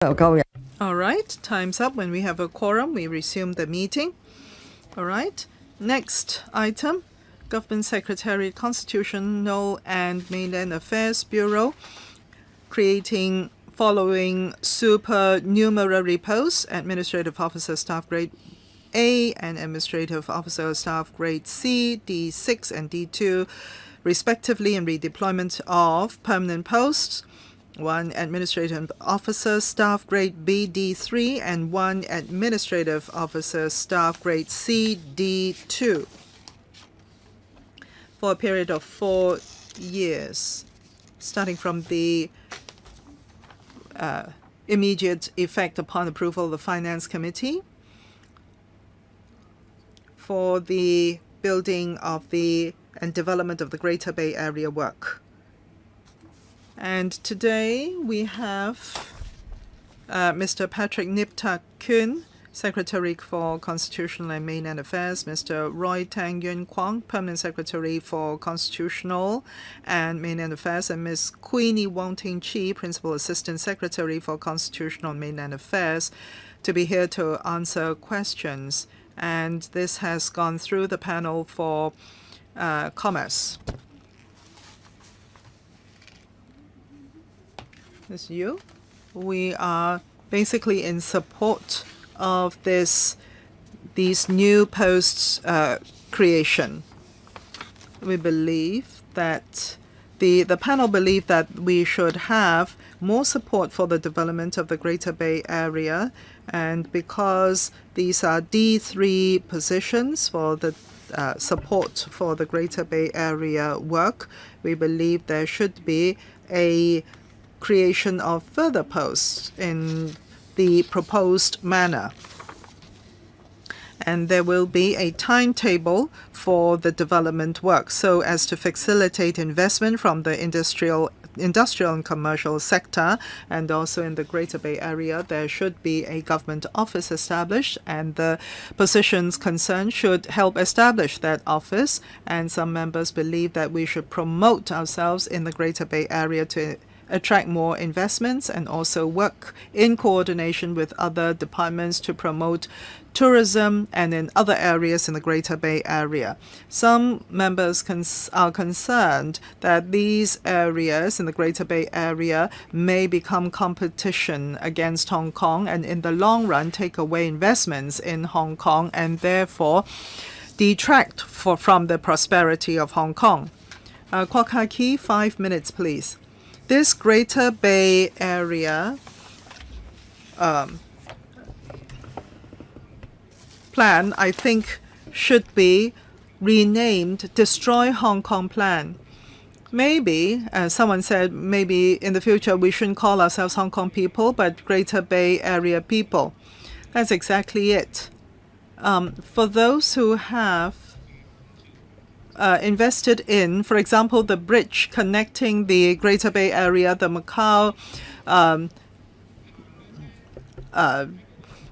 All right, time's up. When we have a quorum, we resume the meeting. All right, next item, Government Secretary, Constitutional and Mainland Affairs Bureau, creating following supernumerary posts: Administrative Officer Staff Grade A and Administrative Officer Staff Grade C, D6 and D2, respectively, and redeployment of permanent posts. One Administrative Officer Staff Grade B, D3, and one Administrative Officer Staff Grade C, D2 for a period of 4 years, starting from the immediate effect upon approval of the Finance Committee for the building of the and development of the Greater Bay Area work. And today we have Mr. Patrick Nip-Tak-Kun, Secretary for Constitutional and Mainland Affairs, Mr. Roy Tang Yuen Kwong, Permanent Secretary for Constitutional and Mainland Affairs, and Ms. Queenie Wong Ting Chi, Principal Assistant Secretary for Constitutional and Mainland Affairs, to be here to answer questions. And this has gone through the panel for commerce. This is you. We are basically in support of these new posts creation. We believe that the panel believe that we should have more support for the development of the Greater Bay Area, and because these are D3 positions for the support for the Greater Bay Area work, we believe there should be a creation of further posts in the proposed manner. And there will be a timetable for the development work so as to facilitate investment from the industrial and commercial sector, and also in the Greater Bay Area there should be a government office established, and the positions concerned should help establish that office. And some members believe that we should promote ourselves in the Greater Bay Area to attract more investments, and also work in coordination with other departments to promote tourism and in other areas in the Greater Bay Area. Some members are concerned that these areas in the Greater Bay Area may become competition against Hong Kong, and in the long run take away investments in Hong Kong, and therefore detract from the prosperity of Hong Kong. Kwok Ha-Ki, 5 minutes, please. This Greater Bay Area plan, I think, should be renamed Destroy Hong Kong Plan. Maybe, as someone said, maybe in the future we shouldn't call ourselves Hong Kong people, but Greater Bay Area people. That's exactly it. For those who have invested in, for example, the bridge connecting the Greater Bay Area, the Macau,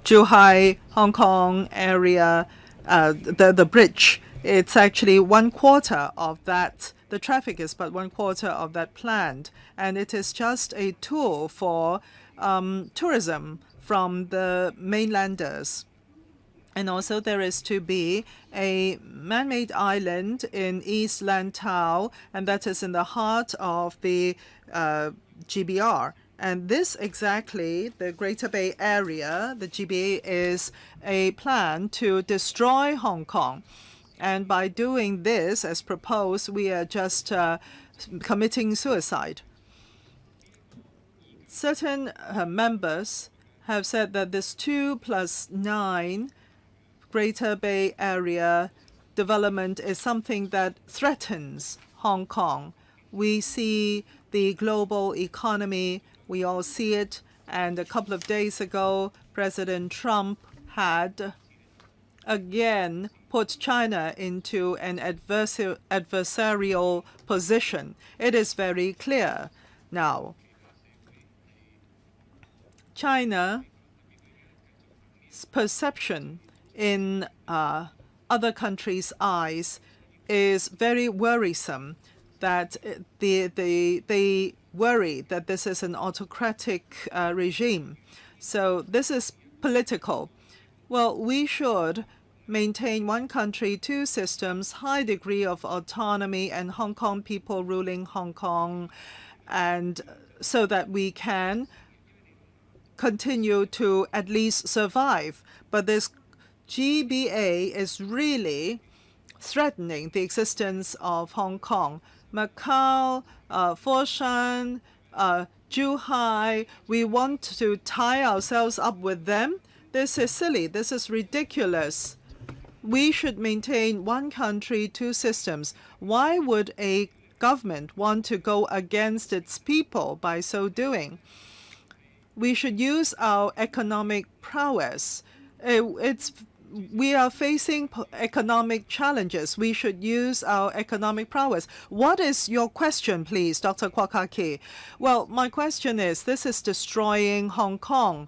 Zhuhai, Hong Kong area, the bridge, it's actually 1/4 of that. The traffic is but 1/4 of that planned, and it is just a tool for tourism from the mainlanders. And also there is to be a man-made island in East Lantau, and that is in the heart of the GBR. And this exactly, the Greater Bay Area, the GBA, is a plan to destroy Hong Kong. And by doing this, as proposed, we are just committing suicide. Certain members have said that this 2+9 Greater Bay Area development is something that threatens Hong Kong. We see the global economy, we all see it, and a couple of days ago, President Trump had again put China into an adversarial position. It is very clear now. China's perception in other countries' eyes is very worrisome, that they worry that this is an autocratic regime. So this is political. Well, we should maintain one country, two systems, high degree of autonomy, and Hong Kong people ruling Hong Kong, and so that we can continue to at least survive. But this GBA is really threatening the existence of Hong Kong. Macau, Foshan, Zhuhai, we want to tie ourselves up with them. This is silly. This is ridiculous. We should maintain one country, two systems. Why would a government want to go against its people by so doing? We should use our economic prowess. We are facing economic challenges. We should use our economic prowess. What is your question, please, Dr. Kwok Ha-ki? Well, my question is, this is destroying Hong Kong.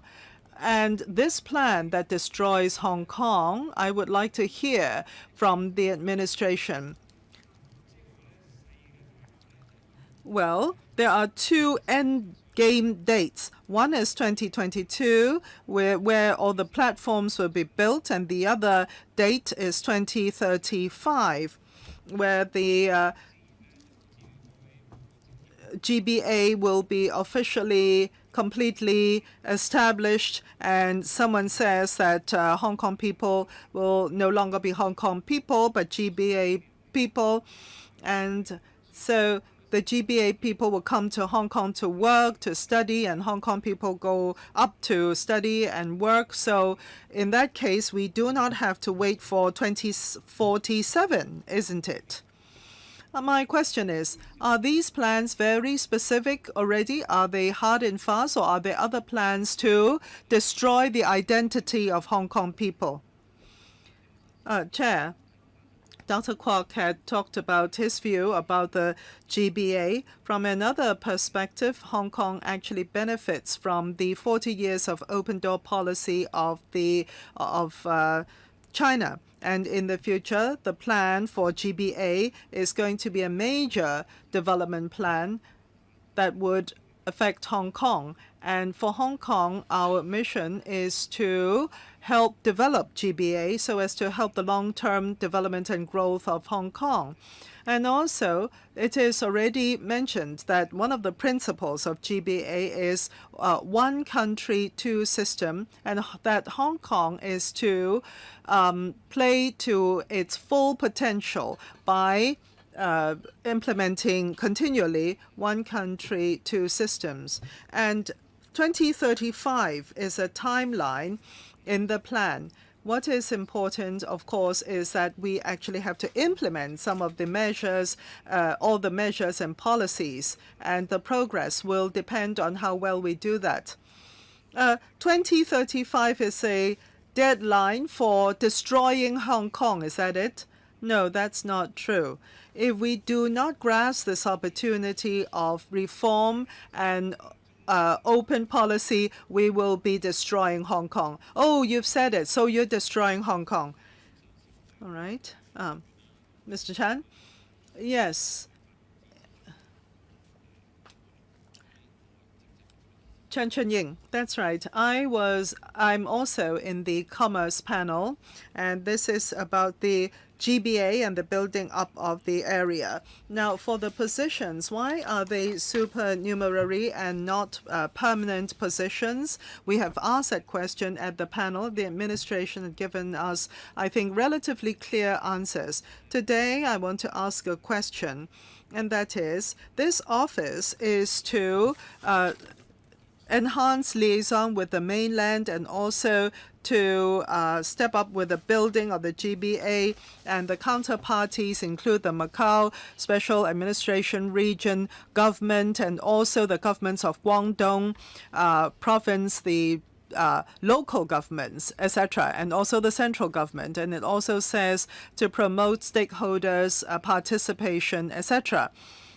And this plan that destroys Hong Kong, I would like to hear from the administration. Well, there are two end game dates. One is 2022, where all the platforms will be built, and the other date is 2035, where the GBA will be officially completely established, and someone says that Hong Kong people will no longer be Hong Kong people, but GBA people. And so the GBA people will come to Hong Kong to work, to study, and Hong Kong people go up to study and work. So in that case, we do not have to wait for 2047, isn't it? My question is, are these plans very specific already? Are they hard and fast, or are there other plans to destroy the identity of Hong Kong people? Chair, Dr. Kwok had talked about his view about the GBA. From another perspective, Hong Kong actually benefits from the 40 years of open door policy of China. And in the future, the plan for GBA is going to be a major development plan that would affect Hong Kong. And for Hong Kong, our mission is to help develop GBA so as to help the long-term development and growth of Hong Kong. And also, it is already mentioned that one of the principles of GBA is one country, two system, and that Hong Kong is to play to its full potential by implementing continually one country, two systems. And 2035 is a timeline in the plan. What is important, of course, is that we actually have to implement some of the measures, all the measures and policies, and the progress will depend on how well we do that. 2035 is a deadline for destroying Hong Kong, is that it? No, that's not true. If we do not grasp this opportunity of reform and open policy, we will be destroying Hong Kong. Oh, you've said it, so you're destroying Hong Kong. All right. Mr. Chan? Yes. Chen Chunying, that's right. I'm also in the commerce panel, and this is about the GBA and the building up of the area. Now, for the positions, why are they supernumerary and not permanent positions? We have asked that question at the panel. The administration had given us, I think, relatively clear answers. Today, I want to ask a question, and that is, this office is to enhance liaison with the mainland and also to step up with the building of the GBA, and the counterparties include the Macau Special Administration Region government and also the governments of Guangdong province, the local governments, etc., and also the central government. And it also says to promote stakeholders' participation, etc.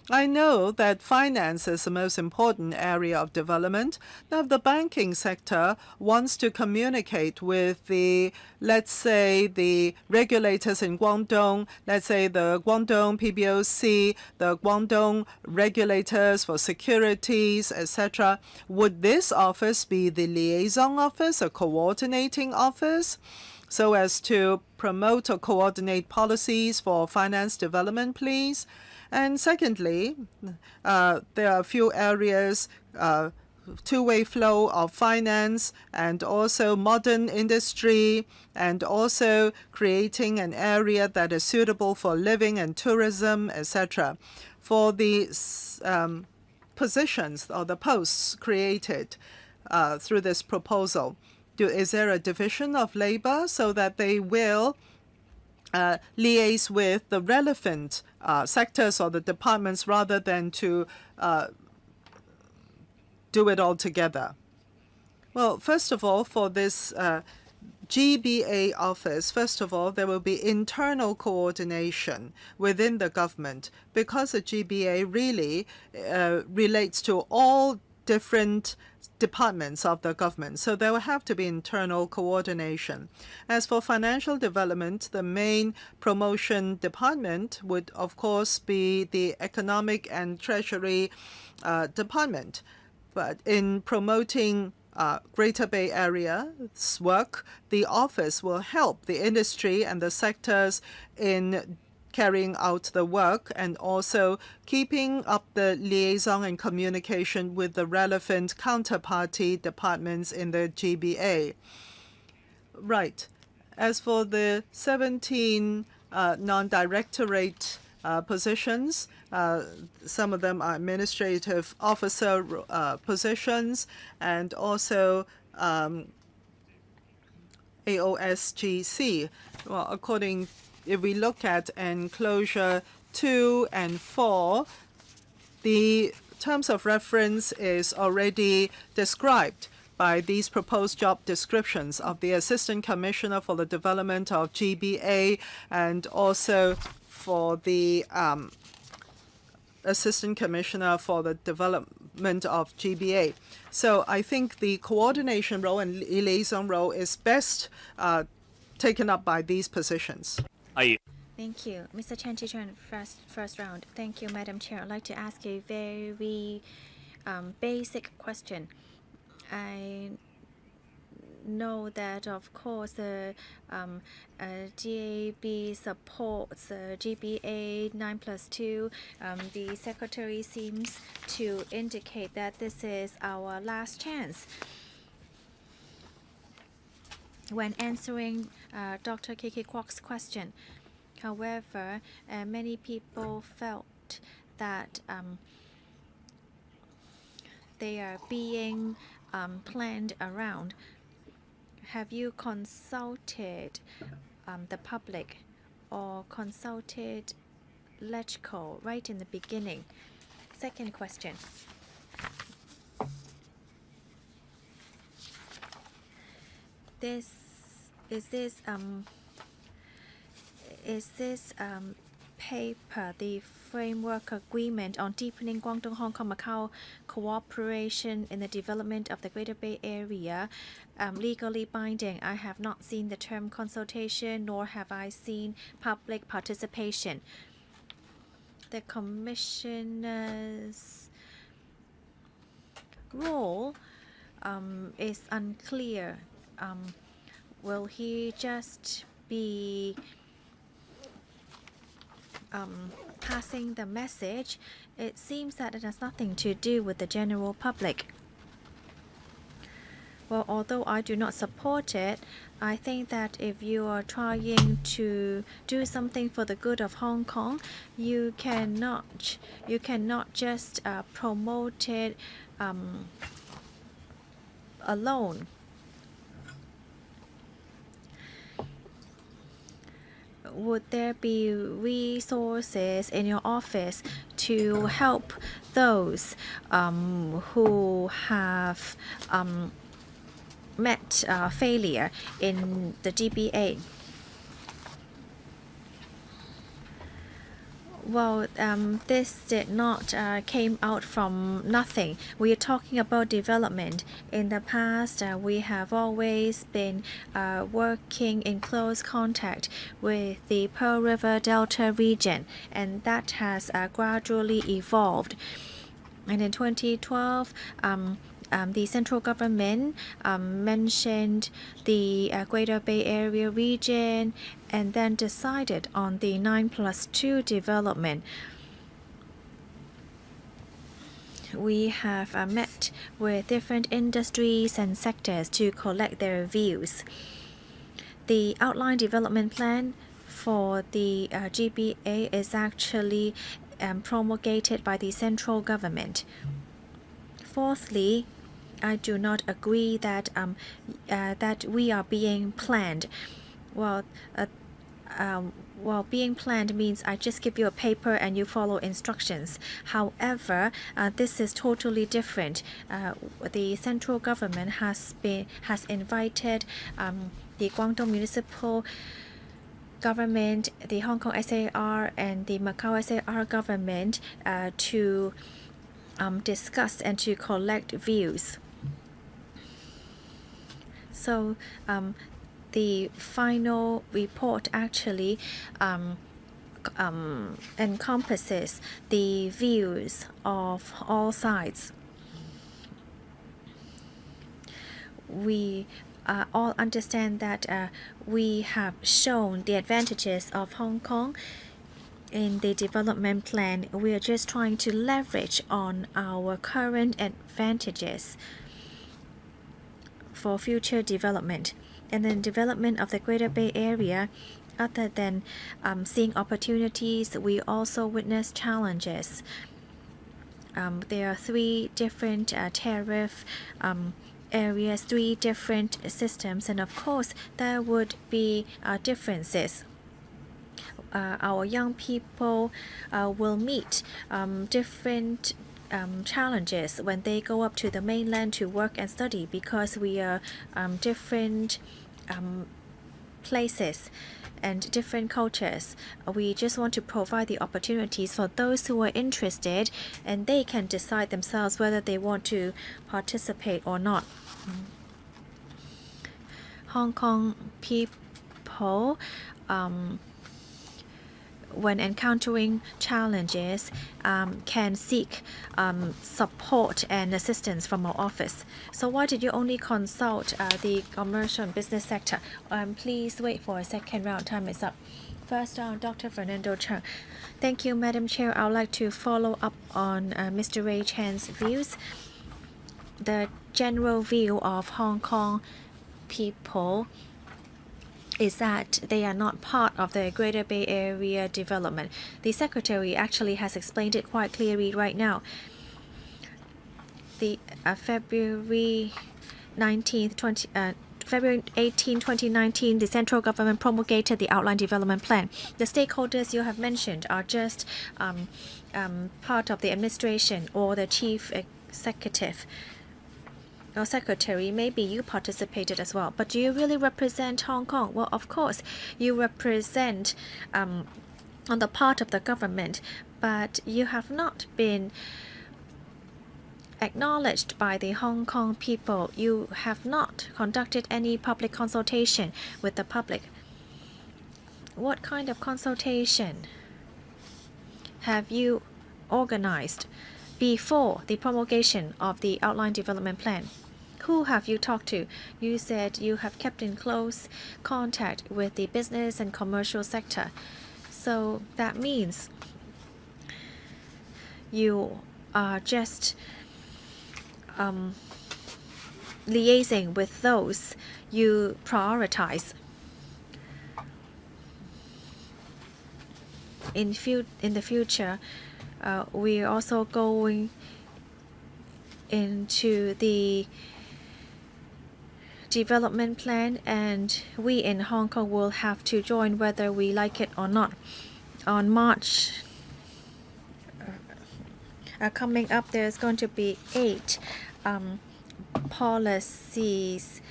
I know that finance is the most important area of development. Now, if the banking sector wants to communicate with the, let's say, the regulators in Guangdong, let's say the Guangdong PBOC, the Guangdong regulators for securities, etc., would this office be the liaison office, a coordinating office, so as to promote or coordinate policies for finance development, please? And secondly, there are a few areas, two-way flow of finance and also modern industry and also creating an area that is suitable for living and tourism, etc. For the positions or the posts created through this proposal, is there a division of labor so that they will liaise with the relevant sectors or the departments rather than to do it all together? Well, first of all, for this GBA office, first of all, there will be internal coordination within the government because the GBA really relates to all different departments of the government. So there will have to be internal coordination. As for financial development, the main promotion department would, of course, be the Economic and Treasury Department. But in promoting Greater Bay Area's work, the office will help the industry and the sectors in carrying out the work and also keeping up the liaison and communication with the relevant counterparty departments in the GBA. Right. As for the 17 non-directorate positions, some of them are administrative officer positions and also AOSGC. Well, if we look at enclosure 2 and 4, the terms of reference is already described by these proposed job descriptions of the Assistant Commissioner for the Development of GBA and also for the Assistant Commissioner for the Development of GBA. So I think the coordination role and liaison role is best taken up by these positions. Thank you. Mr. Chen Chi-chuan, first round. Thank you, Madam Chair. I'd like to ask a very basic question. I know that, of course, the GAB supports GBA 9+2. The Secretary seems to indicate that this is our last chance. When answering Dr. Kiki Kwok's question, however, many people felt that they are being planned around. Have you consulted the public or consulted LegCo right in the beginning? Second question. Is this paper the framework agreement on deepening Guangdong-Hong Kong-Macao cooperation in the development of the Greater Bay Area legally binding? I have not seen the term consultation, nor have I seen public participation. The Commissioner's role is unclear. Will he just be passing the message? It seems that it has nothing to do with the general public. Well, although I do not support it, I think that if you are trying to do something for the good of Hong Kong, you cannot just promote it alone. Would there be resources in your office to help those who have met failure in the GBA? Well, this did not came out from nothing. We are talking about development. In the past, we have always been working in close contact with the Pearl River Delta region, and that has gradually evolved. And in 2012, the central government mentioned the Greater Bay Area region and then decided on the 9+2 development. We have met with different industries and sectors to collect their views. The outline development plan for the GBA is actually promulgated by the central government. Fourthly, I do not agree that that we are being planned. Well, being planned means I just give you a paper and you follow instructions. However, this is totally different. The central government has invited the Guangdong Municipal Government, the Hong Kong SAR, and the Macau SAR government to discuss and to collect views. So the final report actually encompasses the views of all sides. We all understand that we have shown the advantages of Hong Kong in the development plan. We are just trying to leverage on our current advantages for future development. And then development of the Greater Bay Area, other than seeing opportunities, we also witness challenges. There are 3 different tariff areas, 3 different systems, and of course there would be differences. Our young people will meet different challenges when they go up to the mainland to work and study, because we are different places and different cultures. We just want to provide the opportunities for those who are interested, and they can decide themselves whether they want to participate or not. Hong Kong people, when encountering challenges, can seek support and assistance from our office. So why did you only consult the commercial and business sector? Please wait for a second round. Time is up. First round, Dr. Fernando Cheung. Thank you, Madam Chair. I would like to follow up on Mr. Ray Chan's views. The general view of Hong Kong people is that they are not part of the Greater Bay Area development. The Secretary actually has explained it quite clearly right now. The February 18, 2019, the central government promulgated the outline development plan. The stakeholders you have mentioned are just part of the administration or the chief executive or secretary. Maybe you participated as well, but do you really represent Hong Kong? Well, of course, you represent on the part of the government, but you have not been acknowledged by the Hong Kong people. You have not conducted any public consultation with the public. What kind of consultation have you organized before the promulgation of the outline development plan? Who have you talked to? You said you have kept in close contact with the business and commercial sector. So that means you are just liaising with those you prioritize. In the future, we are also going into the development plan, and we in Hong Kong will have to join whether we like it or not. On March coming up, there's going to be 8 policies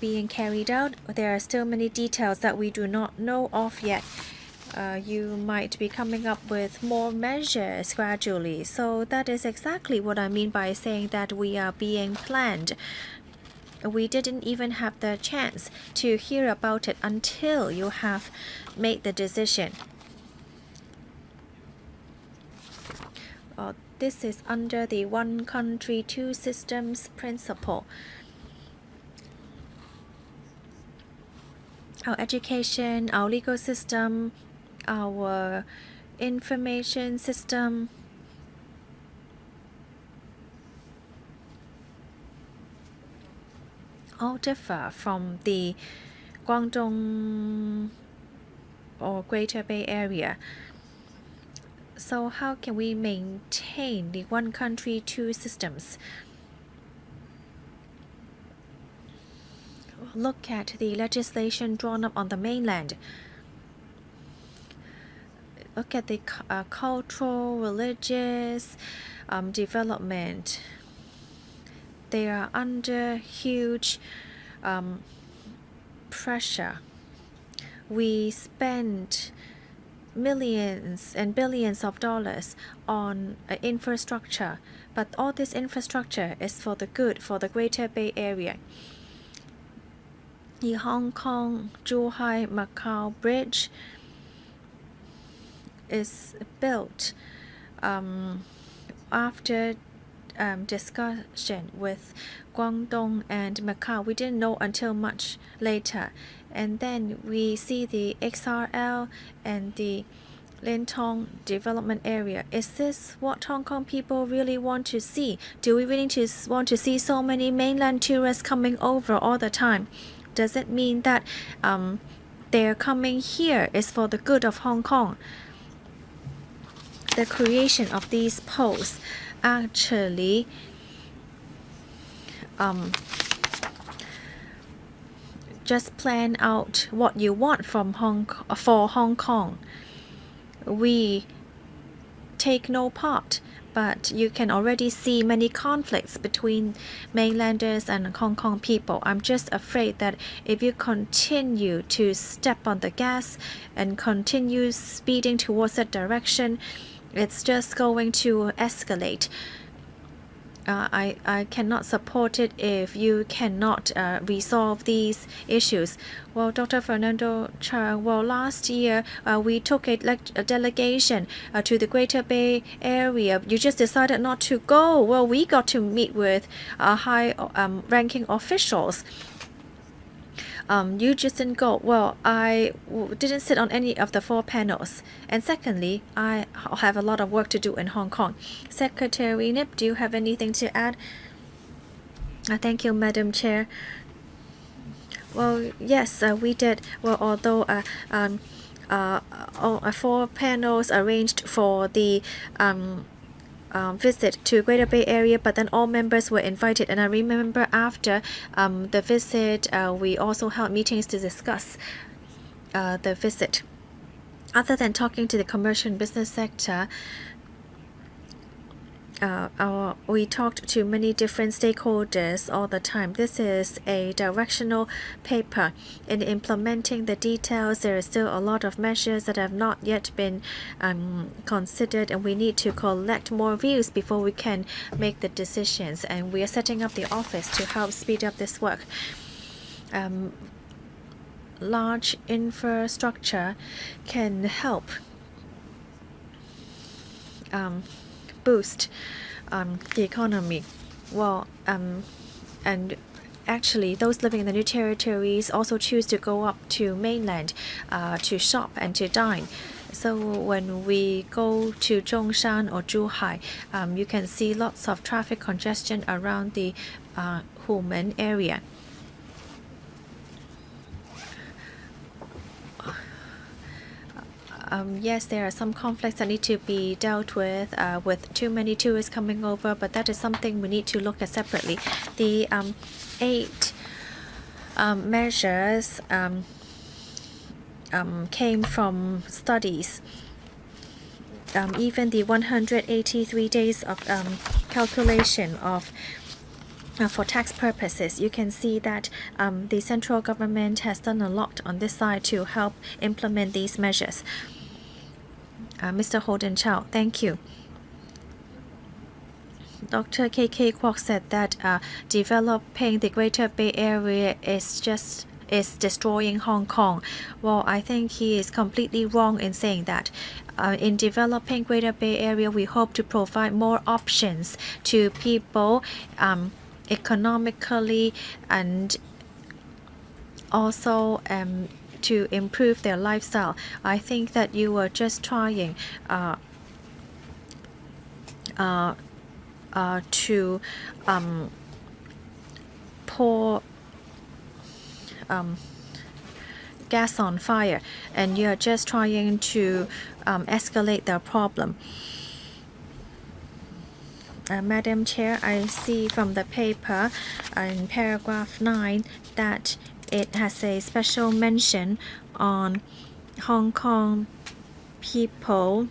being carried out. There are still many details that we do not know of yet. you might be coming up with more measures gradually. So that is exactly what I mean by saying that we are being planned. We didn't even have the chance to hear about it until you have made the decision. This is under the one country, two systems principle. Our education, our legal system, our information system, all differ from the Guangdong or Greater Bay Area. So how can we maintain the one country, two systems? Look at the legislation drawn up on the mainland. Look at the cultural, religious development. They are under huge pressure. We spend millions and billions of dollars on infrastructure, but all this infrastructure is for the good, for the Greater Bay Area. The Hong Kong-Zhuhai-Macau Bridge is built after discussion with Guangdong and Macau. We didn't know until much later. And then we see the XRL and the Lintong development area. Is this what Hong Kong people really want to see? Do we really want to see so many mainland tourists coming over all the time? Does it mean that their coming here is for the good of Hong Kong? The creation of these posts actually just plan out what you want from for Hong Kong. We take no part, but you can already see many conflicts between mainlanders and Hong Kong people. I'm just afraid that if you continue to step on the gas and continue speeding towards that direction, it's just going to escalate. I cannot support it if you cannot resolve these issues. Well, Dr. Fernando Chang, well, last year we took a delegation to the Greater Bay Area. You just decided not to go. Well, we got to meet with high-ranking officials. You just didn't go. Well, I didn't sit on any of the 4 panels. And secondly, I have a lot of work to do in Hong Kong. Secretary Nip, do you have anything to add? Thank you, Madam Chair. Well, yes, we did. Well, although 4 panels arranged for the visit to Greater Bay Area, but then all members were invited. And I remember after the visit, we also held meetings to discuss the visit. Other than talking to the commercial and business sector, we talked to many different stakeholders all the time. This is a directional paper. In implementing the details, there is still a lot of measures that have not yet been considered, and we need to collect more views before we can make the decisions. And we are setting up the office to help speed up this work. Large infrastructure can help boost the economy. Well, and actually those living in the new territories also choose to go up to mainland to shop and to dine. So when we go to Zhongshan or Zhuhai, you can see lots of traffic congestion around the Humen area. Yes, there are some conflicts that need to be dealt with too many tourists coming over, but that is something we need to look at separately. The 8 measures came from studies. Even the 183 days of calculation of for tax purposes, you can see that the central government has done a lot on this side to help implement these measures. Mr. Holden Chow, thank you. Dr. KK Kwok said that developing the Greater Bay Area is destroying Hong Kong. Well, I think he is completely wrong in saying that. In developing Greater Bay Area, we hope to provide more options to people economically and also to improve their lifestyle. I think that you were just trying to pour gas on fire, and you're just trying to escalate the problem. Madam Chair, I see from the paper in paragraph 9 that it has a special mention on Hong Kong people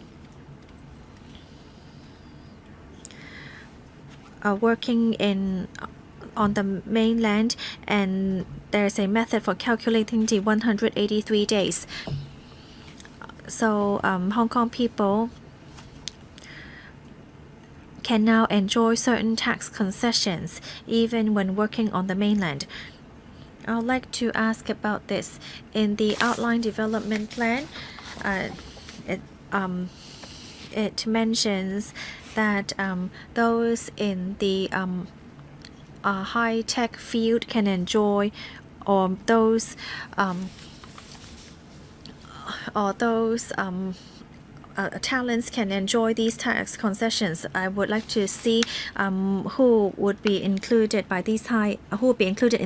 working on the mainland, and there's a method for calculating the 183 days. So Hong Kong people can now enjoy certain tax concessions even when working on the mainland. I would like to ask about this. In the outline development plan, it mentions that those in the high-tech field can enjoy, or those talents can enjoy these tax concessions. I would like to see who would be included in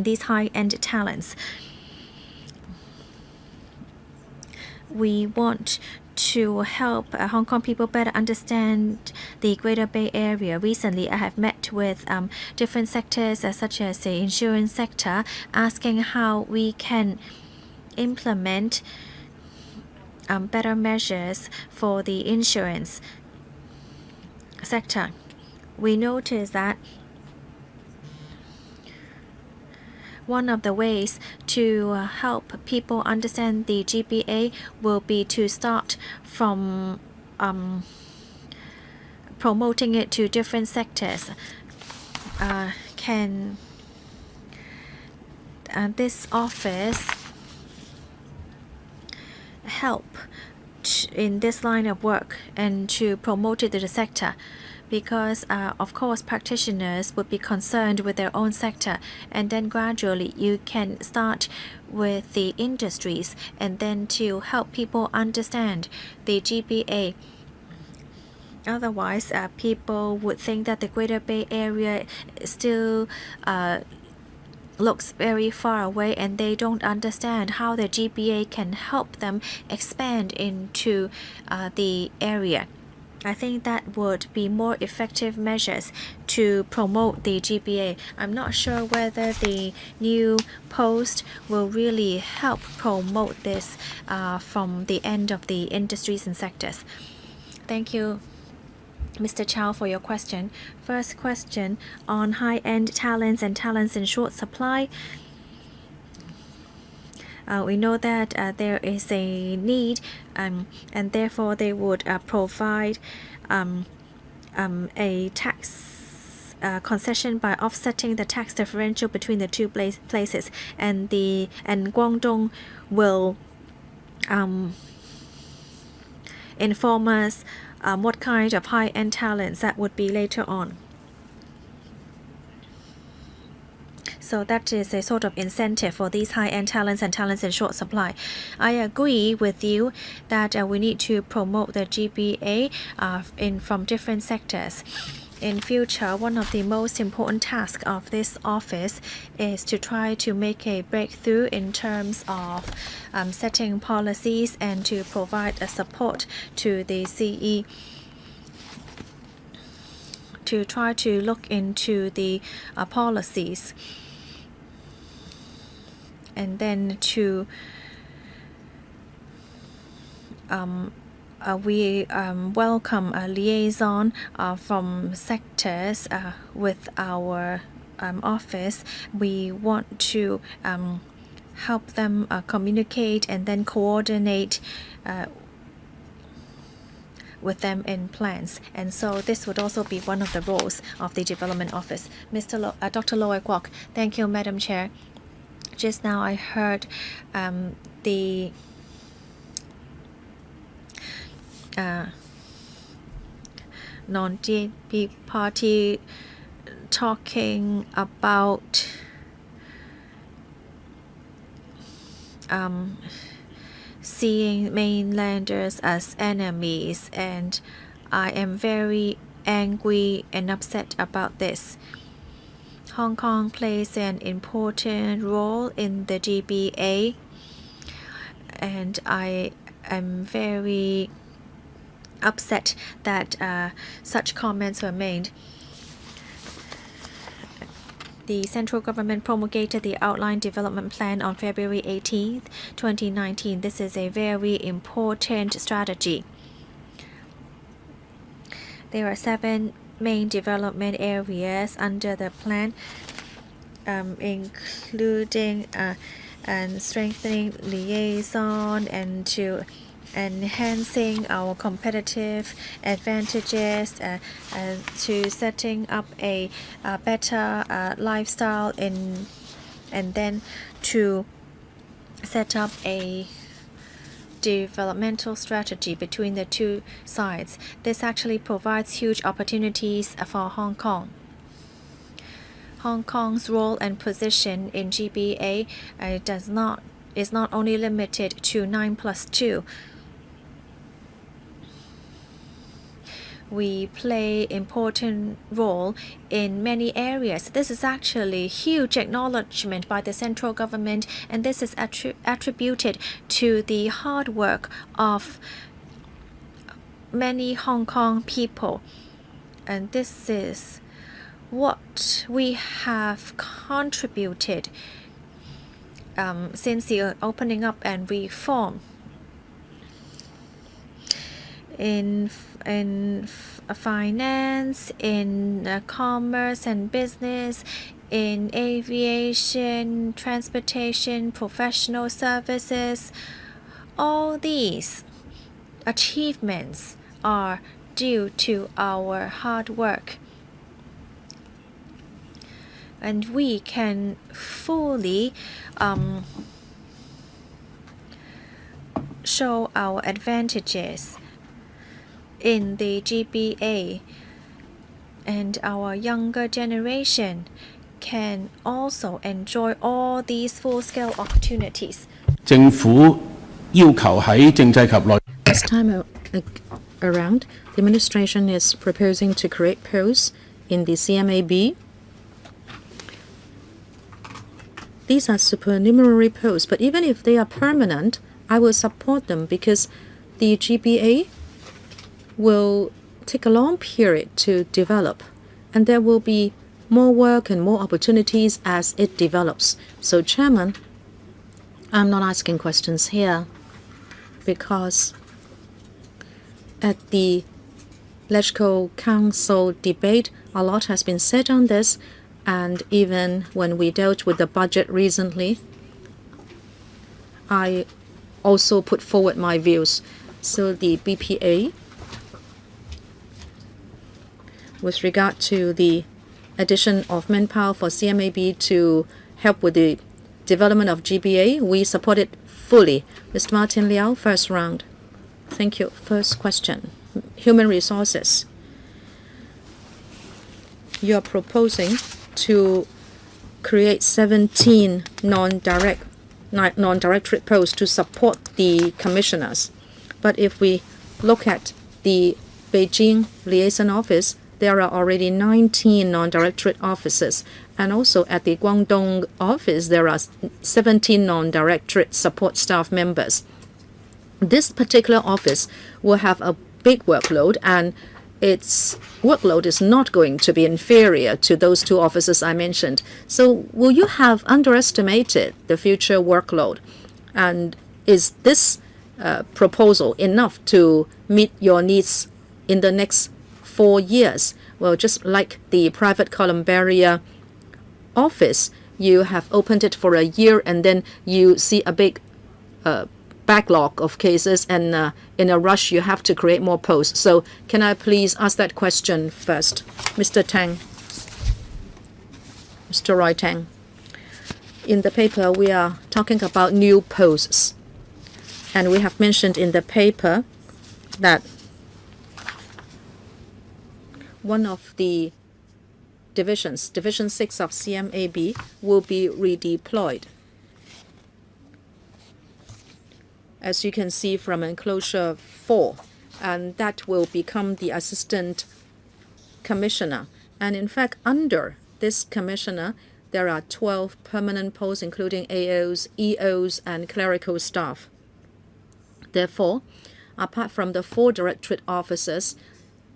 these high-end talents. We want to help Hong Kong people better understand the Greater Bay Area. Recently, I have met with different sectors such as the insurance sector, asking how we can implement better measures for the insurance sector. We noticed that one of the ways to help people understand the GBA will be to start from promoting it to different sectors. Can this office help in this line of work and to promote it to the sector? Because of course practitioners would be concerned with their own sector, and then gradually you can start with the industries and then to help people understand the GBA. Otherwise people would think that the Greater Bay Area still looks very far away, and they don't understand how the GBA can help them expand into the area. I think that would be more effective measures to promote the GBA. I'm not sure whether the new post will really help promote this from the end of the industries and sectors. Thank you, Mr. Chow, for your question. First question on high-end talents and talents in short supply. We know that there is a need, and therefore they would provide a tax concession by offsetting the tax differential between the two places, and Guangdong will inform us what kind of high-end talents that would be later on. So that is a sort of incentive for these high-end talents and talents in short supply. I agree with you that we need to promote the GBA from different sectors. In future, one of the most important tasks of this office is to try to make a breakthrough in terms of setting policies and to provide a support to the CE to try to look into the policies, and then to we welcome a liaison from sectors with our office. We want to help them communicate and then coordinate with them in plans. And so this would also be one of the roles of the Development Office. Dr. Loy Kwok. Thank you, Madam Chair. Just now I heard the non-DP party talking about seeing mainlanders as enemies, and I am very angry and upset about this. Hong Kong plays an important role in the GBA, and I am very upset that such comments were made. The central government promulgated the outline development plan on February 18th, 2019. This is a very important strategy. There are 7 main development areas under the plan, including and strengthening liaison and to enhancing our competitive advantages, to setting up a better lifestyle and then to set up a developmental strategy between the two sides. This actually provides huge opportunities for Hong Kong. Hong Kong's role and position in GBA is not only limited to 9+2. We play important role in many areas. This is actually huge acknowledgement by the central government, and this is attributed to the hard work of many Hong Kong people. And this is what we have contributed since the opening up and reform. In finance, in commerce and business, in aviation, transportation, professional services, all these achievements are due to our hard work. And we can fully show our advantages in the GBA, and our younger generation can also enjoy all these full-scale opportunities. This time around, the administration is proposing to create posts in the CMAB. These are supernumerary posts, but even if they are permanent, I will support them because the GBA will take a long period to develop, and there will be more work and more opportunities as it develops. So, Chairman, I'm not asking questions here because at the Electoral Council debate, a lot has been said on this, and even when we dealt with the budget recently, I also put forward my views. So the BPA, with regard to the addition of manpower for CMAB to help with the development of GBA, we support it fully. Mr. Martin Liao, first round. Thank you. First question, human resources. You are proposing to create 17 non-directorate posts to support the commissioners. But if we look at the Beijing liaison office, there are already 19 non-directorate offices. And also at the Guangdong office, there are 17 non-directorate support staff members. This particular office will have a big workload, and its workload is not going to be inferior to those two offices I mentioned. So will you have underestimated the future workload? And is this proposal enough to meet your needs in the next 4 years? Well, just like the private Columbia office, you have opened it for a year and then you see a big backlog of cases, and in a rush you have to create more posts. So can I please ask that question first? Mr. Tang. Mr. Roy Tang. In the paper, we are talking about new posts. And we have mentioned in the paper that one of the divisions, Division 6 of CMAB, will be redeployed. As you can see from enclosure 4, and that will become the assistant commissioner. And in fact, under this commissioner, there are 12 permanent posts, including AOs, EOs, and clerical staff. Therefore, apart from the 4 directorate officers,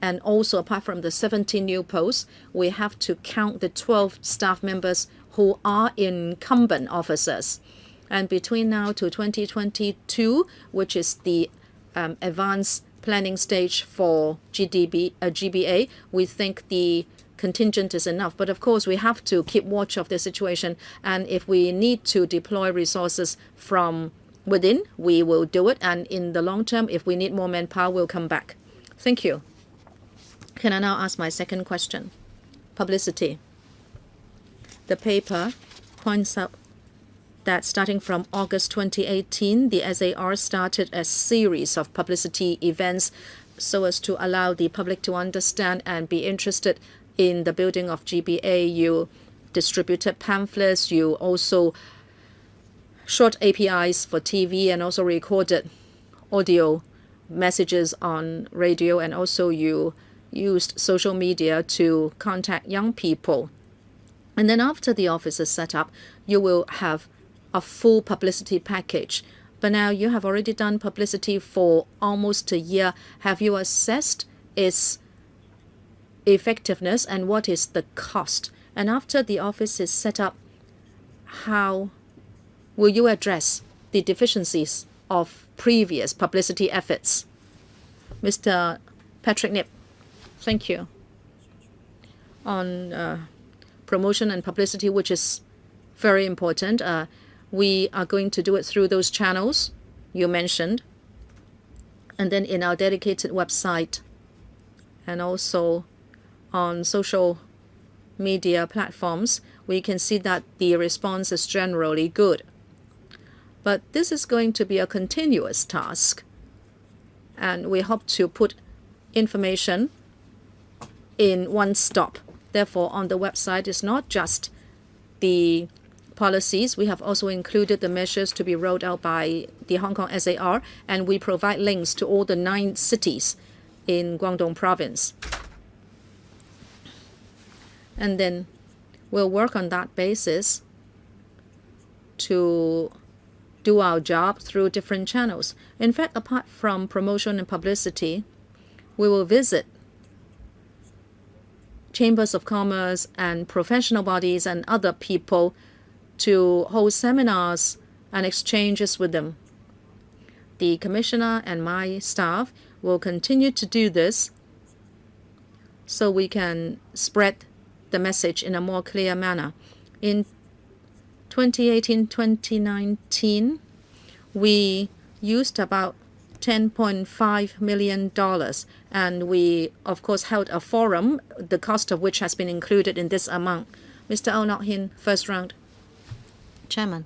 and also apart from the 17 new posts, we have to count the 12 staff members who are incumbent officers. And between now to 2022, which is the advanced planning stage for GBA, we think the contingent is enough. But of course, we have to keep watch of the situation. And if we need to deploy resources from within, we will do it. And in the long term, if we need more manpower, we'll come back. Thank you. Can I now ask my second question? Publicity. The paper points out that starting from August 2018, the SAR started a series of publicity events so as to allow the public to understand and be interested in the building of GBA. You distributed pamphlets, you also short APIs for TV, and also recorded audio messages on radio, and also you used social media to contact young people. And then after the office is set up, you will have a full publicity package. But now you have already done publicity for almost a year. Have you assessed its effectiveness and what is the cost? And after the office is set up, how will you address the deficiencies of previous publicity efforts? Mr. Patrick Nip, thank you. On promotion and publicity, which is very important, we are going to do it through those channels you mentioned, and then in our dedicated website, and also on social media platforms, we can see that the response is generally good. But this is going to be a continuous task, and we hope to put information in one stop. Therefore, on the website is not just the policies. We have also included the measures to be rolled out by the Hong Kong SAR, and we provide links to all the 9 cities in Guangdong province. And then we'll work on that basis to do our job through different channels. In fact, apart from promotion and publicity, we will visit chambers of commerce and professional bodies and other people to hold seminars and exchanges with them. The commissioner and my staff will continue to do this so we can spread the message in a more clear manner. In 2018-2019, we used about $10.5 million, and we, of course, held a forum, the cost of which has been included in this amount. Mr. Oh Nok Hin, first round. Chairman,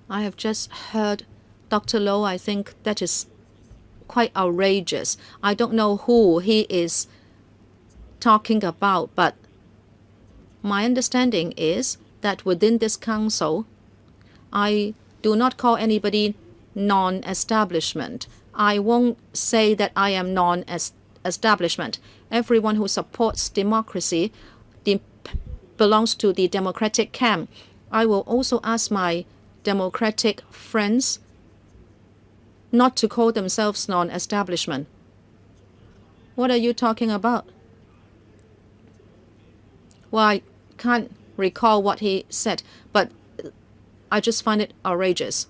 I have just heard Dr. Low. I think that is quite outrageous. I don't know who he is talking about, but my understanding is that within this council, I do not call anybody non-establishment. I won't say that I am non-establishment. Everyone who supports democracy belongs to the democratic camp. I will also ask my democratic friends not to call themselves non-establishment. What are you talking about? Well, I can't recall what he said, but I just find it outrageous.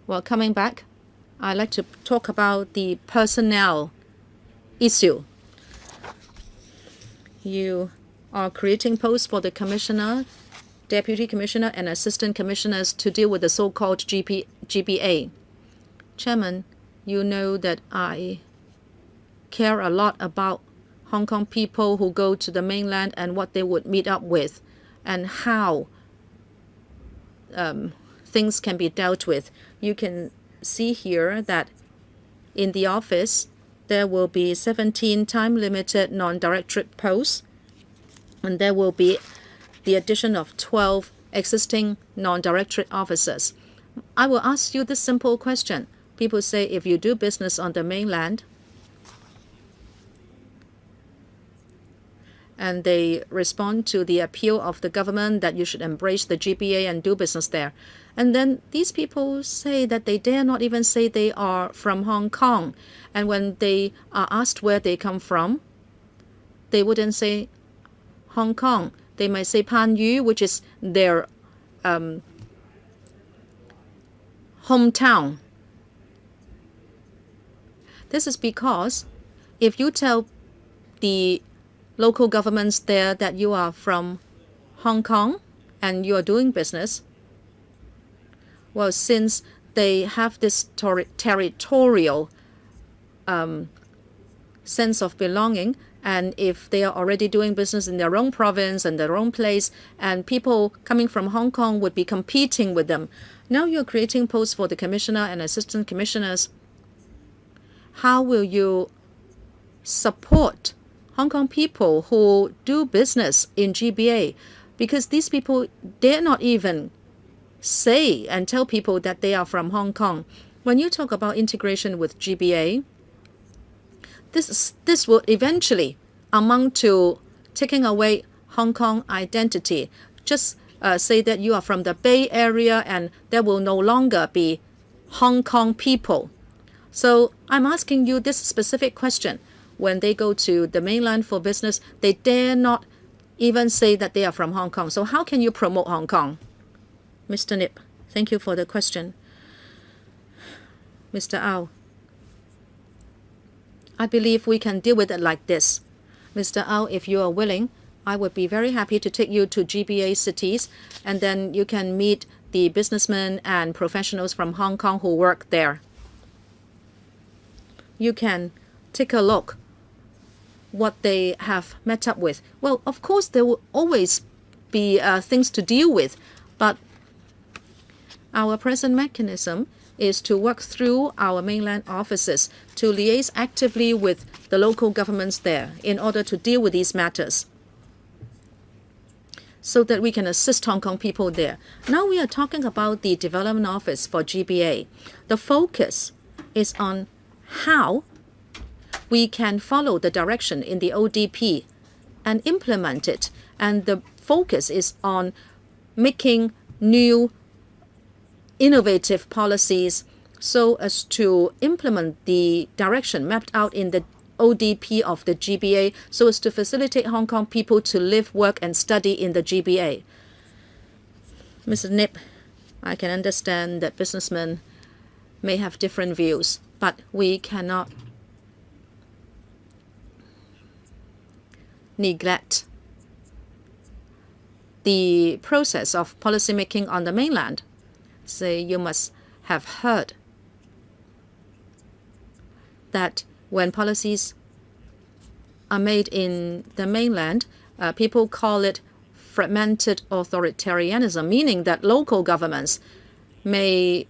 Well, coming back, I'd like to talk about the personnel issue. You are creating posts for the commissioner, deputy commissioner, and assistant commissioners to deal with the so-called GBA. Chairman, you know that I care a lot about Hong Kong people who go to the mainland and what they would meet up with and how things can be dealt with. You can see here that in the office there will be 17 time-limited non-directorate posts, and there will be the addition of 12 existing non-directorate officers. I will ask you this simple question. People say if you do business on the mainland, and they respond to the appeal of the government that you should embrace the GBA and do business there. And then these people say that they dare not even say they are from Hong Kong. And when they are asked where they come from, they wouldn't say Hong Kong. They might say Panyu, which is their hometown. This is because if you tell the local governments there that you are from Hong Kong and you are doing business, well, since they have this territorial sense of belonging, and if they are already doing business in their own province and their own place, and people coming from Hong Kong would be competing with them. Now you're creating posts for the commissioner and assistant commissioners. How will you support Hong Kong people who do business in GBA? Because these people dare not even say and tell people that they are from Hong Kong. When you talk about integration with GBA, this will eventually amount to taking away Hong Kong identity. Just say that you are from the Bay Area and there will no longer be Hong Kong people. So I'm asking you this specific question. When they go to the mainland for business, they dare not even say that they are from Hong Kong. So how can you promote Hong Kong? Mr. Nip, thank you for the question. Mr. Au, I believe we can deal with it like this. Mr. Au, if you are willing, I would be very happy to take you to GBA cities, and then you can meet the businessmen and professionals from Hong Kong who work there. You can take a look what they have met up with. Well, of course, there will always be things to deal with, but our present mechanism is to work through our mainland offices to liaise actively with the local governments there in order to deal with these matters so that we can assist Hong Kong people there. Now we are talking about the development office for GBA. The focus is on how we can follow the direction in the ODP and implement it. And the focus is on making new innovative policies so as to implement the direction mapped out in the ODP of the GBA so as to facilitate Hong Kong people to live, work, and study in the GBA. Mr. Nip, I can understand that businessmen may have different views, but we cannot neglect the process of policymaking on the mainland. Say, you must have heard that when policies are made in the mainland, people call it fragmented authoritarianism, meaning that local governments may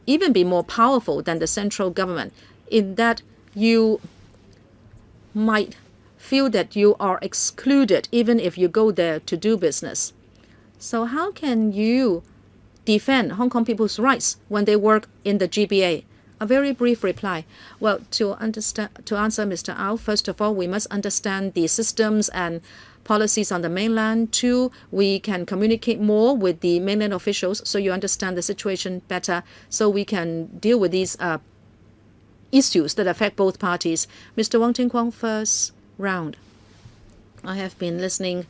even be more powerful than the central government, in that you might feel that you are excluded even if you go there to do business. So how can you defend Hong Kong people's rights when they work in the GBA? A very brief reply. Well, to answer Mr. Au, first of all, we must understand the systems and policies on the mainland. Two, we can communicate more with the mainland officials so you understand the situation better, so we can deal with these issues that affect both parties. Mr. Wong Ting Kwong, first round. I have been listening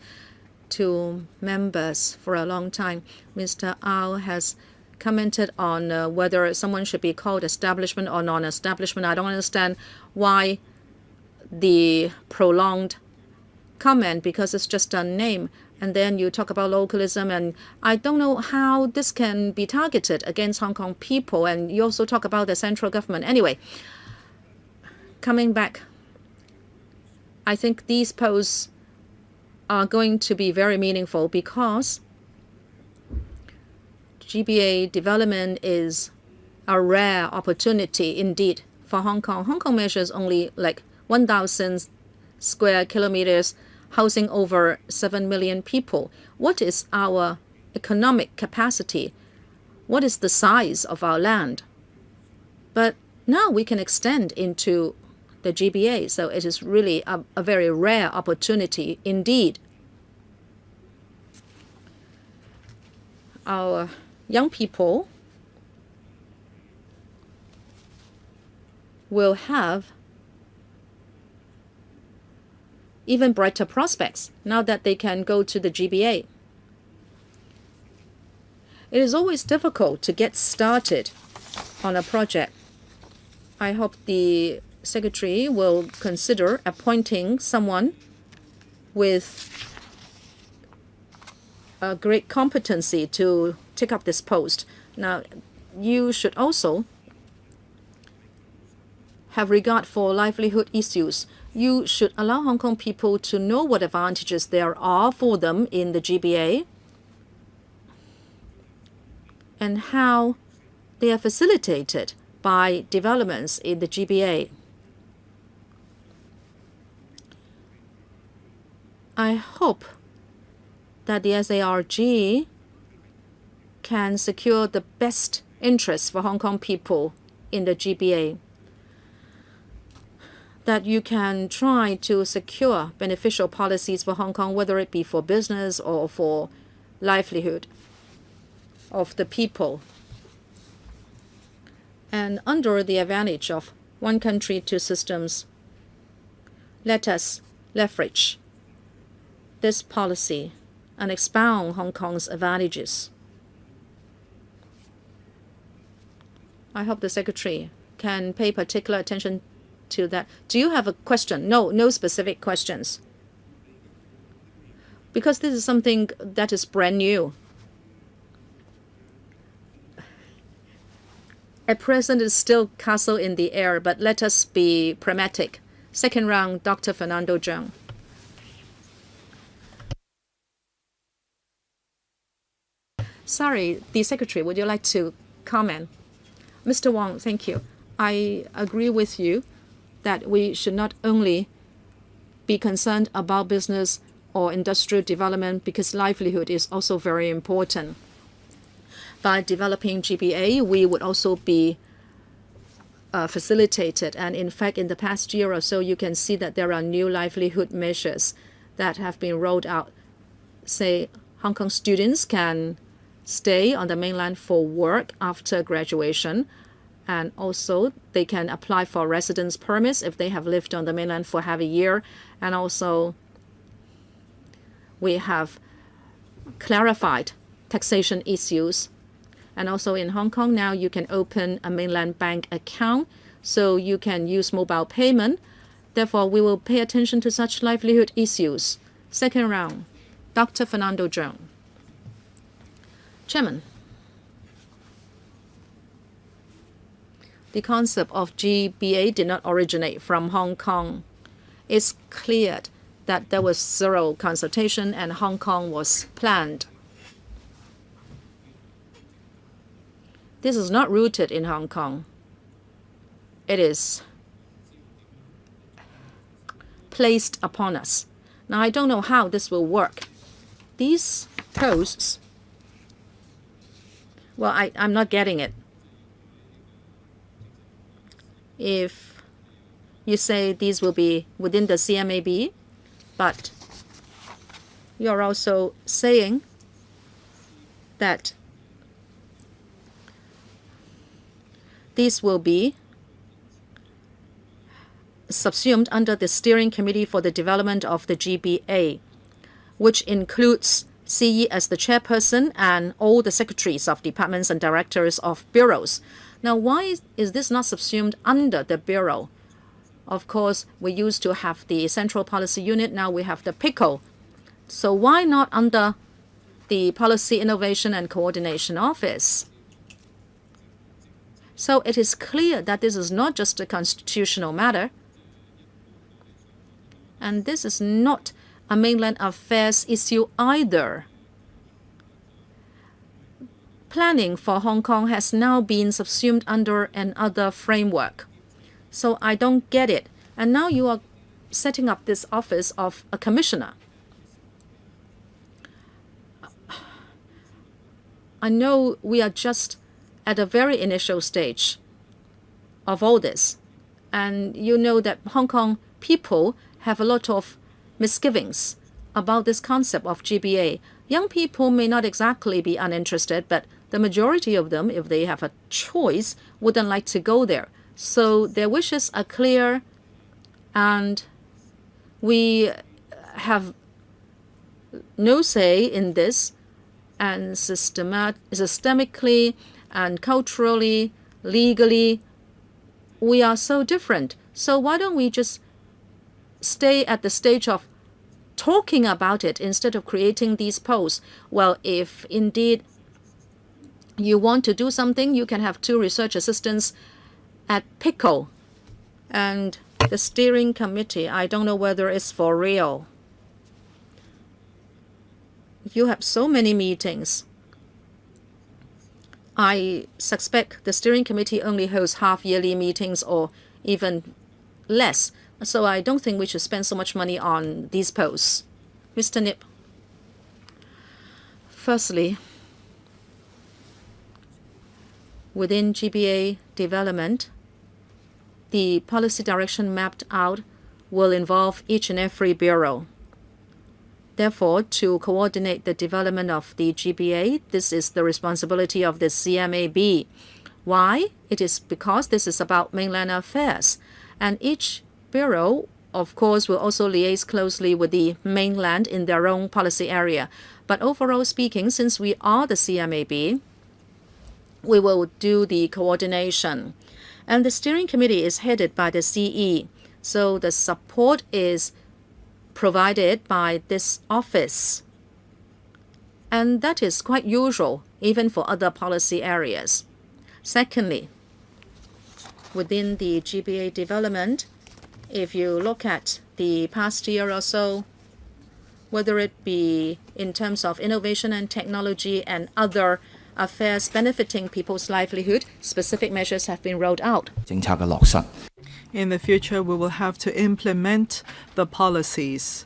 to members for a long time. Mr. Au has commented on whether someone should be called establishment or non-establishment. I don't understand why the prolonged comment, because it's just a name. And then you talk about localism, and I don't know how this can be targeted against Hong Kong people. And you also talk about the central government. Anyway, coming back, I think these posts are going to be very meaningful because GBA development is a rare opportunity indeed for Hong Kong. Hong Kong measures only like 1,000 square kilometers, housing over 7 million people. What is our economic capacity? What is the size of our land? But now we can extend into the GBA, so it is really a very rare opportunity indeed. Our young people will have even brighter prospects now that they can go to the GBA. It is always difficult to get started on a project. I hope the Secretary will consider appointing someone with a great competency to take up this post. Now, you should also have regard for livelihood issues. You should allow Hong Kong people to know what advantages there are for them in the GBA and how they are facilitated by developments in the GBA. I hope that the SARG can secure the best interests for Hong Kong people in the GBA, that you can try to secure beneficial policies for Hong Kong, whether it be for business or for livelihood of the people. And under the advantage of one country, two systems, let us leverage this policy and expound Hong Kong's advantages. I hope the Secretary can pay particular attention to that. Do you have a question? No specific questions. Because this is something that is brand new. At present, it's still castle in the air, but let us be pragmatic. Second round, Dr. Fernando Zhang. Sorry, the Secretary, would you like to comment? Mr. Wong, thank you. I agree with you that we should not only be concerned about business or industrial development because livelihood is also very important. By developing GBA, we would also be facilitated. And in fact, in the past year or so, you can see that there are new livelihood measures that have been rolled out. Say, Hong Kong students can stay on the mainland for work after graduation. And also, they can apply for residence permits if they have lived on the mainland for half a year. And also, we have clarified taxation issues. And also in Hong Kong now, you can open a mainland bank account, so you can use mobile payment. Therefore, we will pay attention to such livelihood issues. Second round, Dr. Fernando Zhang. Chairman, the concept of GBA did not originate from Hong Kong. It's clear that there was thorough consultation and Hong Kong was planned. This is not rooted in Hong Kong. It is placed upon us. Now, I don't know how this will work. These posts, well, I'm not getting it. If you say these will be within the CMAB, but you're also saying that these will be subsumed under the Steering Committee for the Development of the GBA, which includes CE as the chairperson and all the secretaries of departments and directors of bureaus. Now, why is this not subsumed under the bureau? Of course, we used to have the Central Policy Unit. Now we have the PICO. So why not under the Policy Innovation and Coordination Office? So it is clear that this is not just a constitutional matter, and this is not a mainland affairs issue either. Planning for Hong Kong has now been subsumed under another framework. So I don't get it. And now you are setting up this office of a commissioner. I know we are just at a very initial stage of all this. And you know that Hong Kong people have a lot of misgivings about this concept of GBA. Young people may not exactly be uninterested, but the majority of them, if they have a choice, wouldn't like to go there. So their wishes are clear, and we have no say in this. And systemically and culturally, legally, we are so different. So why don't we just stay at the stage of talking about it instead of creating these posts? Well, if indeed you want to do something, you can have 2 research assistants at Pickle. And the steering committee, I don't know whether it's for real. You have so many meetings. I suspect the steering committee only hosts half-yearly meetings or even less. So I don't think we should spend so much money on these posts. Mr. Nip. Firstly, within GBA development, the policy direction mapped out will involve each and every bureau. Therefore, to coordinate the development of the GBA, this is the responsibility of the CMAB. Why? It is because this is about mainland affairs. And each bureau, of course, will also liaise closely with the mainland in their own policy area. But overall speaking, since we are the CMAB, we will do the coordination. And the steering committee is headed by the CE. So the support is provided by this office. And that is quite usual, even for other policy areas. Secondly, within the GBA development, if you look at the past year or so, whether it be in terms of innovation and technology and other affairs benefiting people's livelihood, specific measures have been rolled out. In the future, we will have to implement the policies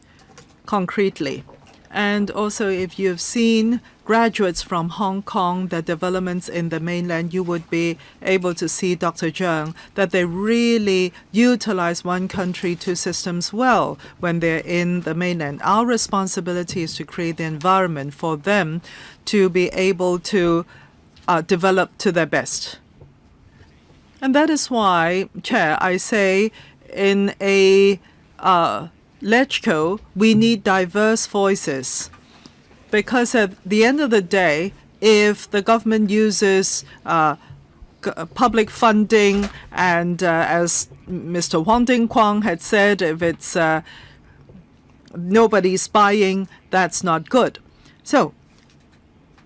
concretely. And also, if you've seen graduates from Hong Kong, the developments in the mainland, you would be able to see, Dr. Zhang, that they really utilize one country, 2 systems well when they're in the mainland. Our responsibility is to create the environment for them to be able to develop to their best. And that is why, Chair, I say in a LegCo, we need diverse voices. Because at the end of the day, if the government uses public funding and as Mr. Wang Dingquang had said, if it's nobody's buying, that's not good. So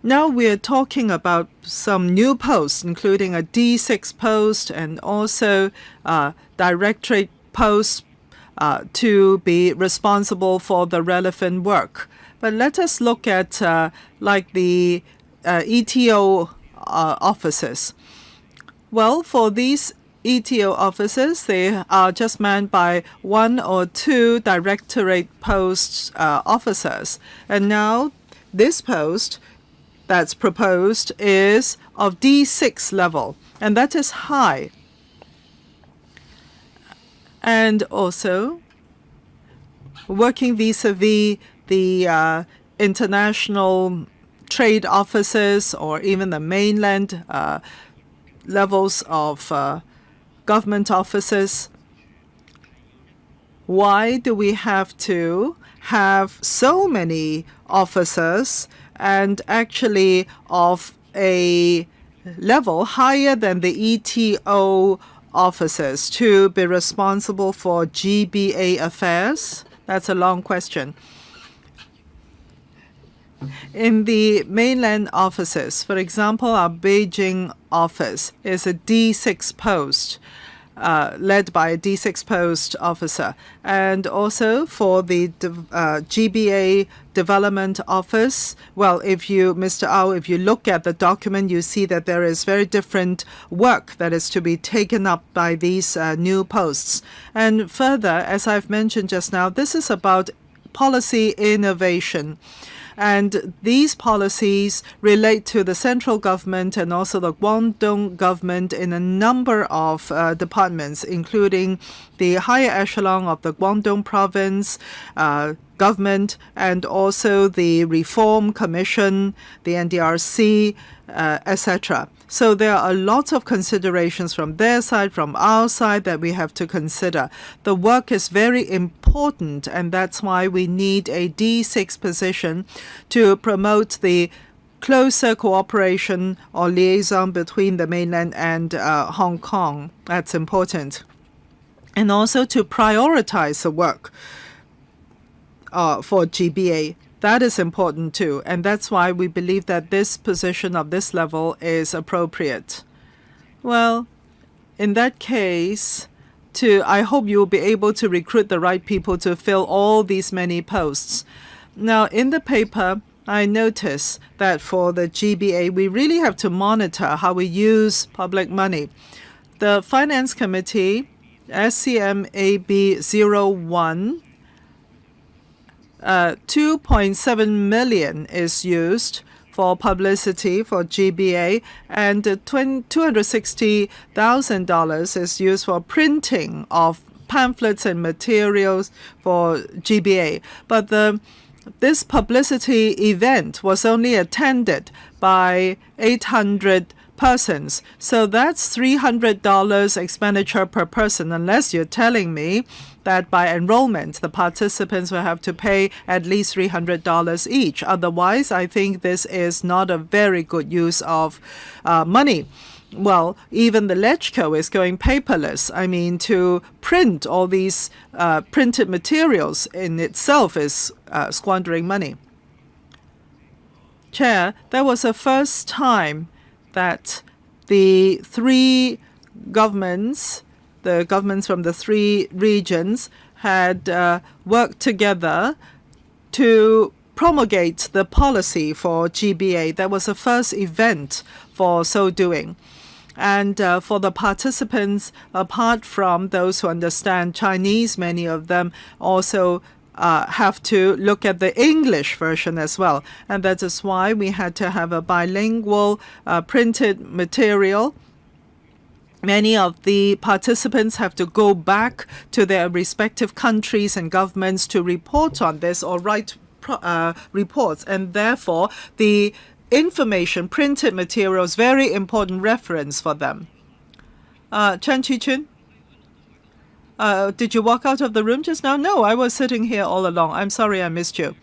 now we're talking about some new posts, including a D6 post and also directorate posts to be responsible for the relevant work. But let us look at like the ETO offices. Well, for these ETO offices, they are just manned by 1 or 2 directorate post officers. And now this post that's proposed is of D6 level, and that is high. And also, working vis-a-vis the international trade offices or even the mainland levels of government offices. Why do we have to have so many officers and actually of a level higher than the ETO officers to be responsible for GBA affairs? That's a long question. In the mainland offices, for example, our Beijing office is a D6 post, led by a D6 post officer. And also for the GBA Development Office, well, Mr. Au, if you look at the document, you see that there is very different work that is to be taken up by these new posts. And further, as I've mentioned just now, this is about policy innovation. And these policies relate to the central government and also the Guangdong government in a number of departments, including the higher echelon of the Guangdong province government and also the Reform Commission, the NDRC, etc. So there are lots of considerations from their side, from our side, that we have to consider. The work is very important, and that's why we need a D6 position to promote the closer cooperation or liaison between the mainland and Hong Kong. That's important. And also to prioritize the work for GBA. That is important too, and that's why we believe that this position of this level is appropriate. Well, in that case, I hope you'll be able to recruit the right people to fill all these many posts. Now, in the paper, I notice that for the GBA, we really have to monitor how we use public money. The Finance Committee, SCMAB 01, 2.7 million is used for publicity for GBA, and $260,000 is used for printing of pamphlets and materials for GBA. But this publicity event was only attended by 800 persons. So that's $300 expenditure per person, unless you're telling me that by enrollment, the participants will have to pay at least $300 each. Otherwise, I think this is not a very good use of money. Well, even the LegCo is going paperless. I mean, to print all these printed materials in itself is squandering money. Chair, that was the first time that the three governments, the governments from the three regions, had worked together to promulgate the policy for GBA. That was the first event for so doing. And for the participants, apart from those who understand Chinese, many of them also have to look at the English version as well. And that is why we had to have a bilingual printed material. Many of the participants have to go back to their respective countries and governments to report on this or write reports. And therefore, the information, printed materials, very important reference for them. Chen Chi-chun? Did you walk out of the room just now? No, I was sitting here all along. I'm sorry I missed you.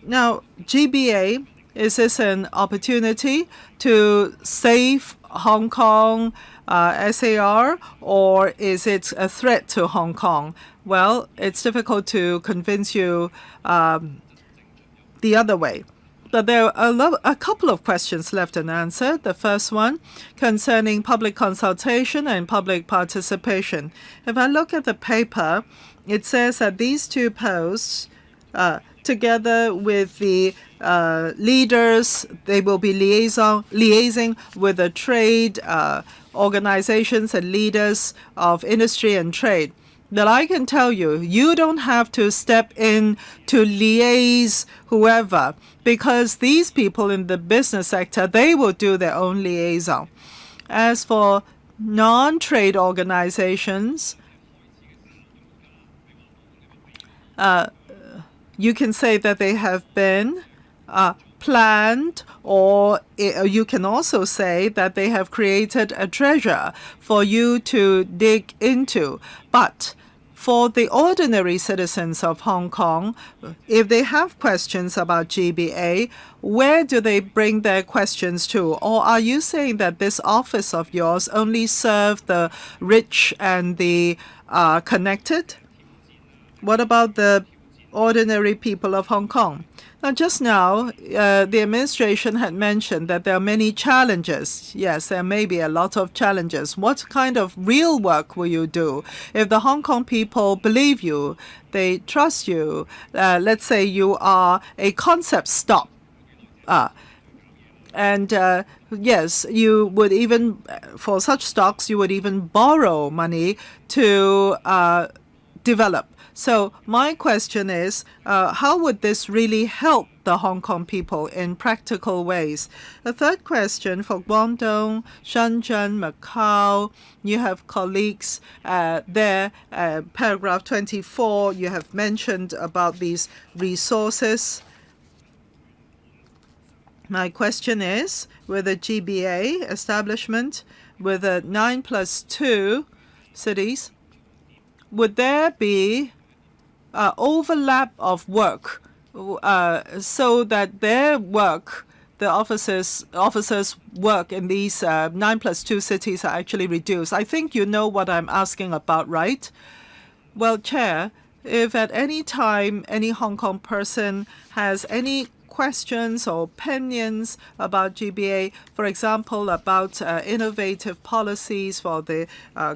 Now, GBA, is this an opportunity to save Hong Kong SAR, or is it a threat to Hong Kong? Well, it's difficult to convince you the other way. But there are a couple of questions left unanswered. The first one concerning public consultation and public participation. If I look at the paper, it says that these two posts, together with the leaders, they will be liaising with the trade organizations and leaders of industry and trade. That I can tell you, you don't have to step in to liaise whoever, because these people in the business sector, they will do their own liaison. As for non-trade organizations, you can say that they have been planned, or you can also say that they have created a treasure for you to dig into. But for the ordinary citizens of Hong Kong, if they have questions about GBA, where do they bring their questions to? Or are you saying that this office of yours only serves the rich and the connected? What about the ordinary people of Hong Kong. Now, just now, the administration had mentioned that there are many challenges. Yes, there may be a lot of challenges. What kind of real work will you do? If the Hong Kong people believe you, they trust you, let's say you are a concept stop, and yes, you would even, for such stocks, you would even borrow money to develop. So my question is, how would this really help the Hong Kong people in practical ways? The third question for Guangdong, Shenzhen, Macau, you have colleagues there, paragraph 24, you have mentioned about these resources. My question is, with the GBA establishment, with the 9+2 cities, would there be overlap of work so that their work, the officers' work in these 9+2 cities are actually reduced? I think you know what I'm asking about, right? Well, Chair, if at any time any Hong Kong person has any questions or opinions about GBA, for example, about innovative policies for the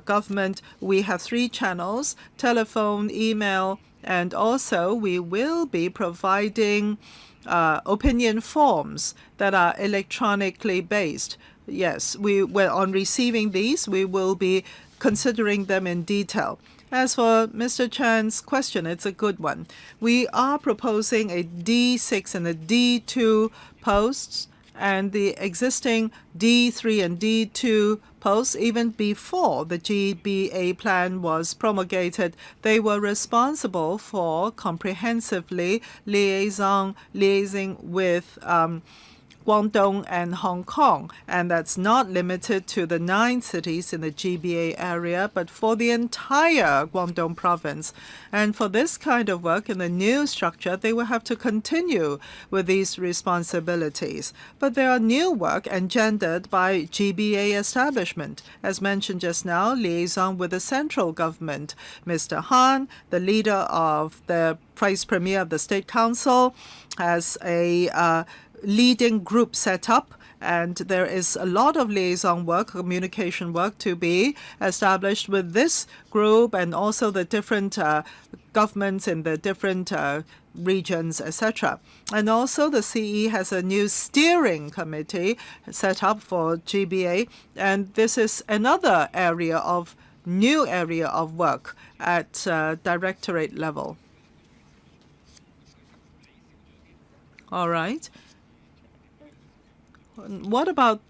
government, we have 3 channels: telephone, email, and also we will be providing opinion forms that are electronically based. Yes, on receiving these, we will be considering them in detail. As for Mr. Chan's question, it's a good one. We are proposing a D6 and a D2 posts, and the existing D3 and D2 posts, even before the GBA plan was promulgated, they were responsible for comprehensively liaising with Guangdong and Hong Kong, and that's not limited to the 9 cities in the GBA area, but for the entire Guangdong province. And for this kind of work in the new structure, they will have to continue with these responsibilities. But there are new work engendered by GBA establishment. As mentioned just now, liaison with the central government. Mr. Han, the leader of the Vice Premier of the State Council, has a leading group set up, and there is a lot of liaison work, communication work to be established with this group and also the different governments in the different regions, etc. And also the CE has a new steering committee set up for GBA, and this is another new area of work at directorate level. All right. What about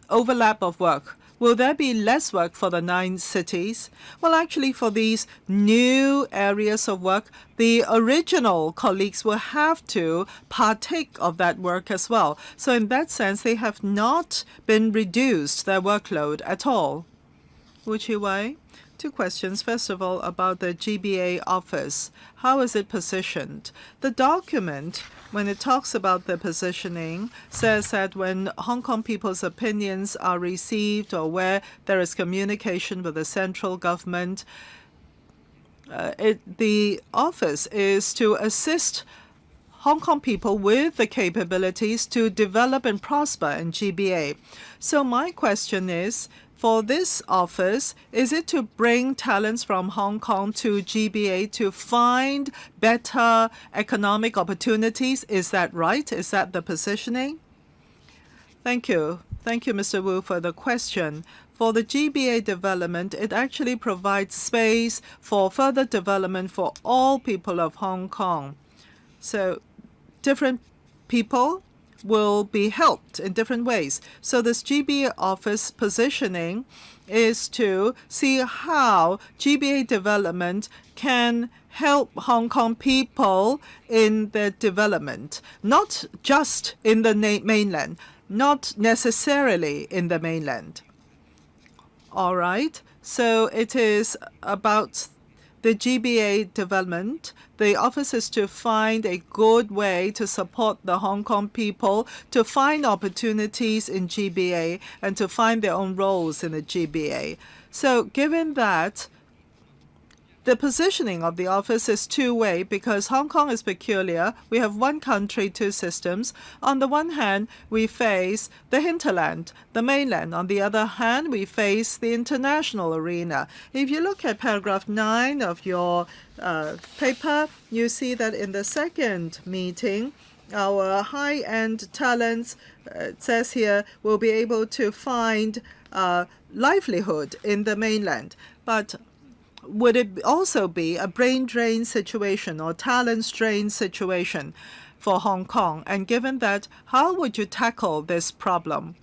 overlap of work? Will there be less work for the 9 cities? Well, actually, for these new areas of work, the original colleagues will have to partake of that work as well. So in that sense, they have not been reduced their workload at all. Wu Chi-wei? 2 questions. First of all, about the GBA office. How is it positioned? The document, when it talks about the positioning, says that when Hong Kong people's opinions are received or where there is communication with the central government, the office is to assist Hong Kong people with the capabilities to develop and prosper in GBA. So my question is, for this office, is it to bring talents from Hong Kong to GBA to find better economic opportunities? Is that right? Is that the positioning? Thank you. Thank you, Mr. Wu, for the question. For the GBA development, it actually provides space for further development for all people of Hong Kong. So different people will be helped in different ways. So this GBA office positioning is to see how GBA development can help Hong Kong people in their development, not just in the mainland, not necessarily in the mainland. All right, so it is about the GBA development. The office is to find a good way to support the Hong Kong people to find opportunities in GBA and to find their own roles in the GBA. So given that, the positioning of the office is two-way because Hong Kong is peculiar. We have one country, two systems. On the one hand, we face the hinterland, the mainland. On the other hand, we face the international arena. If you look at paragraph 9 of your paper, you see that in the second meeting, our high-end talents, it says here, will be able to find livelihood in the mainland. But would it also be a brain drain situation or talent drain situation for Hong Kong? And given that, how would you tackle this problem?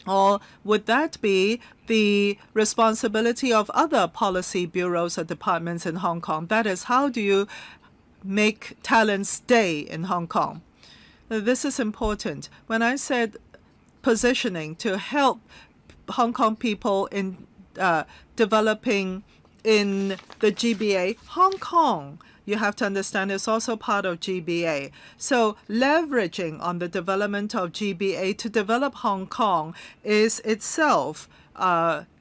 Or would that be the responsibility of other policy bureaus or departments in Hong Kong? That is, how do you make talent stay in Hong Kong? This is important. When I said positioning to help Hong Kong people in developing in the GBA, Hong Kong, you have to understand, is also part of GBA. So leveraging on the development of GBA to develop Hong Kong is itself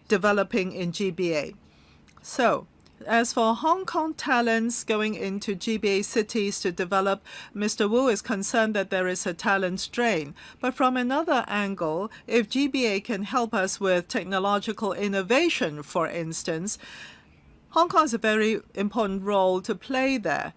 developing in GBA. So as for Hong Kong talents going into GBA cities to develop, Mr. Wu is concerned that there is a talent drain. But from another angle, if GBA can help us with technological innovation, for instance, Hong Kong has a very important role to play there.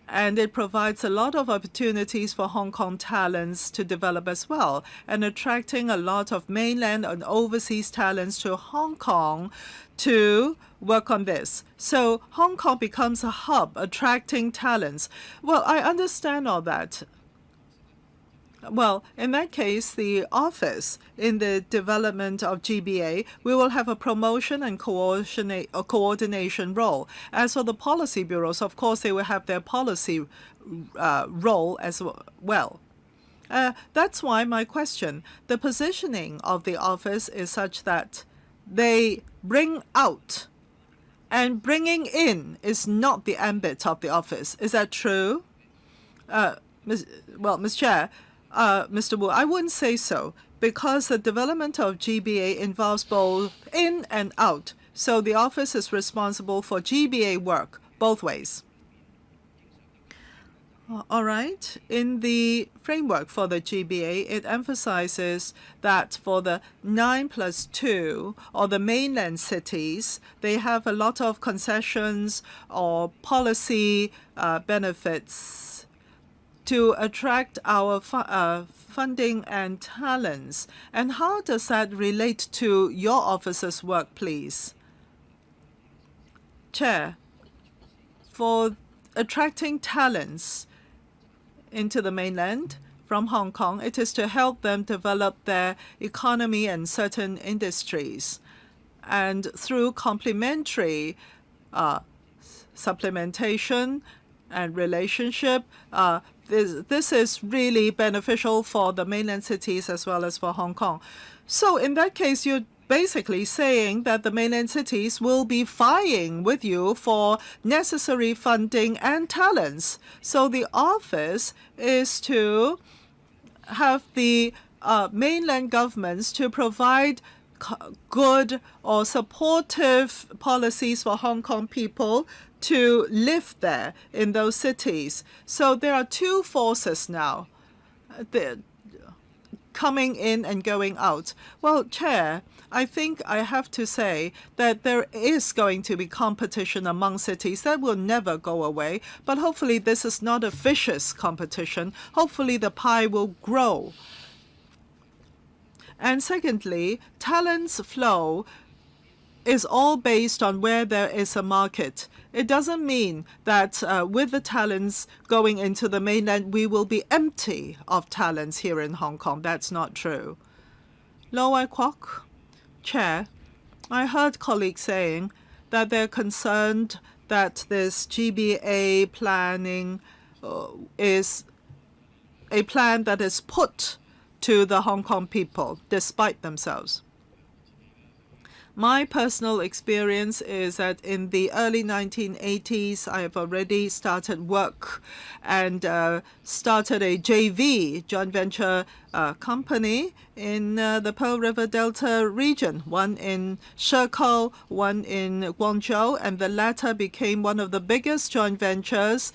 And it provides a lot of opportunities for Hong Kong talents to develop as well, and attracting a lot of mainland and overseas talents to Hong Kong to work on this. So Hong Kong becomes a hub attracting talents. Well, I understand all that. Well, in that case, the office in the development of GBA, we will have a promotion and coordination role. As for the policy bureaus, of course, they will have their policy role as well. That's why my question, the positioning of the office is such that they bring out, and bringing in is not the ambit of the office. Is that true? Ms. Chair, Mr. Wu, I wouldn't say so, because the development of GBA involves both in and out. So the office is responsible for GBA work both ways. All right. In the framework for the GBA, it emphasizes that for the 9+2 or the mainland cities, they have a lot of concessions or policy benefits to attract our funding and talents. And how does that relate to your office's work, please? Chair, for attracting talents into the mainland from Hong Kong, it is to help them develop their economy and certain industries. And through complementary supplementation and relationship, this is really beneficial for the mainland cities as well as for Hong Kong. So in that case, you're basically saying that the mainland cities will be vying with you for necessary funding and talents. So the office is to have the mainland governments to provide good or supportive policies for Hong Kong people to live there in those cities. So there are two forces now. They're coming in and going out. Well, Chair, I think I have to say that there is going to be competition among cities. That will never go away. But hopefully this is not a vicious competition. Hopefully the pie will grow. And secondly, talents flow is all based on where there is a market. It doesn't mean that with the talents going into the mainland, we will be empty of talents here in Hong Kong. That's not true. Lo Wai Kwok, Chair, I heard colleagues saying that they're concerned that this GBA planning is a plan that is put to the Hong Kong people despite themselves. My personal experience is that in the early 1980s, I have already started work and started a JV, joint venture company in the Pearl River Delta region, one in Shekou, one in Guangzhou, and the latter became one of the biggest joint ventures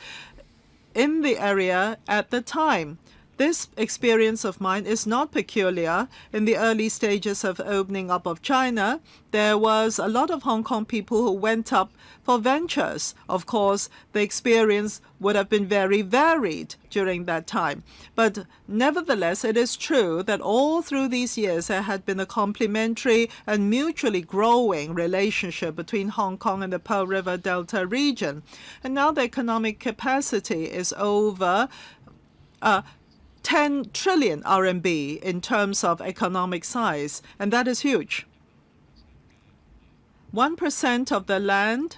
in the area at the time. This experience of mine is not peculiar. In the early stages of opening up of China, there was a lot of Hong Kong people who went up for ventures. Of course, the experience would have been very varied during that time. But nevertheless, it is true that all through these years, there had been a complementary and mutually growing relationship between Hong Kong and the Pearl River Delta region. And now the economic capacity is over 10 trillion RMB in terms of economic size, and that is huge. 1% of the land,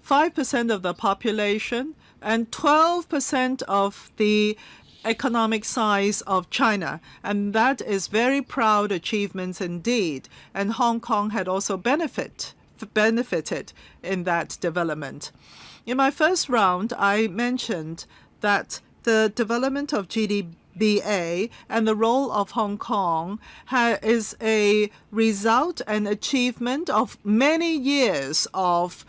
5% of the population, and 12% of the economic size of China. And that is very proud achievements indeed. And Hong Kong had also benefited in that development. In my first round, I mentioned that the development of GDBA and the role of Hong Kong is a result and achievement of many years of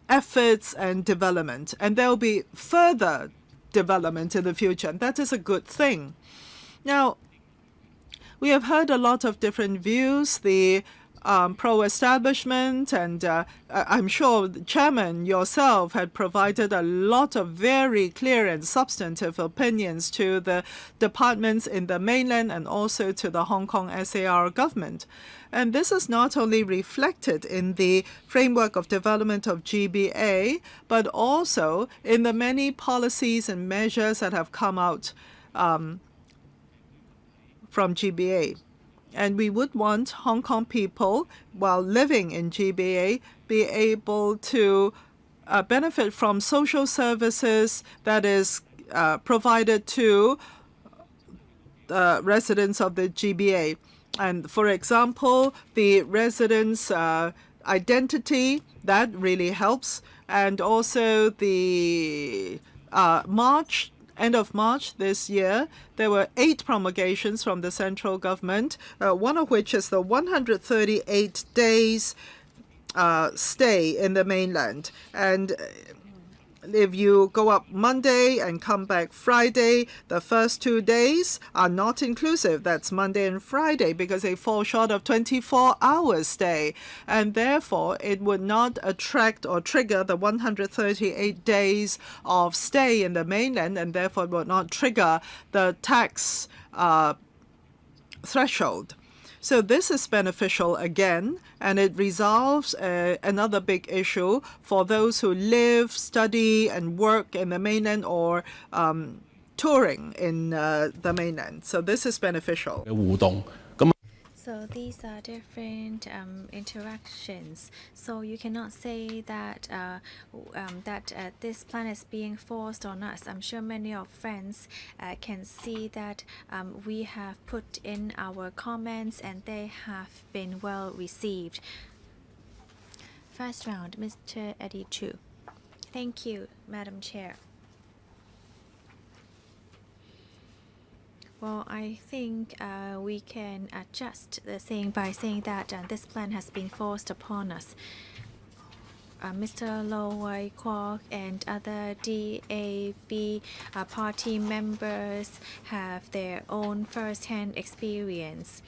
efforts and development. And there will be further development in the future, and that is a good thing. Now, we have heard a lot of different views. The pro-establishment, and I'm sure the Chairman yourself had provided a lot of very clear and substantive opinions to the departments in the mainland and also to the Hong Kong SAR government. And this is not only reflected in the framework of development of GBA, but also in the many policies and measures that have come out from GBA. And we would want Hong Kong people, while living in GBA, be able to benefit from social services that is provided to residents of the GBA. And for example, the residents' identity, that really helps. And also the end of March this year, there were 8 promulgations from the central government, one of which is the 138 days stay in the mainland. And if you go up Monday and come back Friday, the first 2 days are not inclusive. That's Monday and Friday because they fall short of 24 hours stay. And therefore, it would not attract or trigger the 138 days of stay in the mainland, and therefore it would not trigger the tax threshold. So this is beneficial again, and it resolves another big issue for those who live, study, and work in the mainland or touring in the mainland. So this is beneficial. So these are different interactions. So you cannot say that this plan is being forced on us. I'm sure many of friends can see that we have put in our comments and they have been well received. First round, Mr. Pt2. Thank you, Madam Chair. Well, I think we can adjust the saying by saying that this plan has been forced upon us. Mr. Lo Wai Kwok and other DAB party members have their own first-hand experience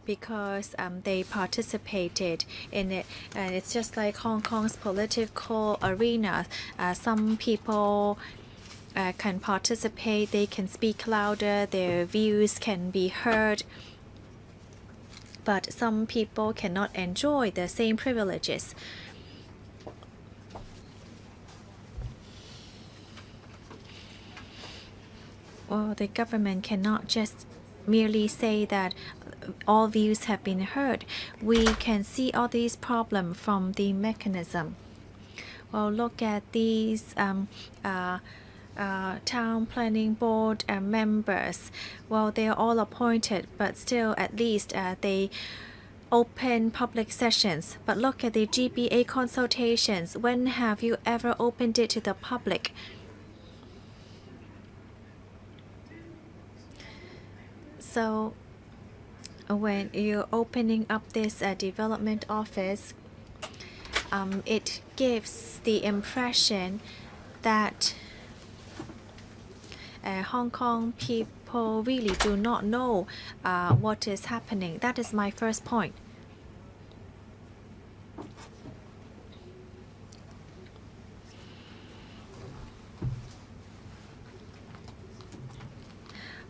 because they participated in it. And it's just like Hong Kong's political arena. Some people can participate, they can speak louder, their views can be heard, but some people cannot enjoy the same privileges. Well, the government cannot just merely say that all views have been heard. We can see all these problems from the mechanism. Well, look at these town planning board members. Well, they are all appointed, but still at least they open public sessions, but look at the GBA consultations. When have you ever opened it to the public? So when you're opening up this development office, it gives the impression that Hong Kong people really do not know what is happening. That is my first point.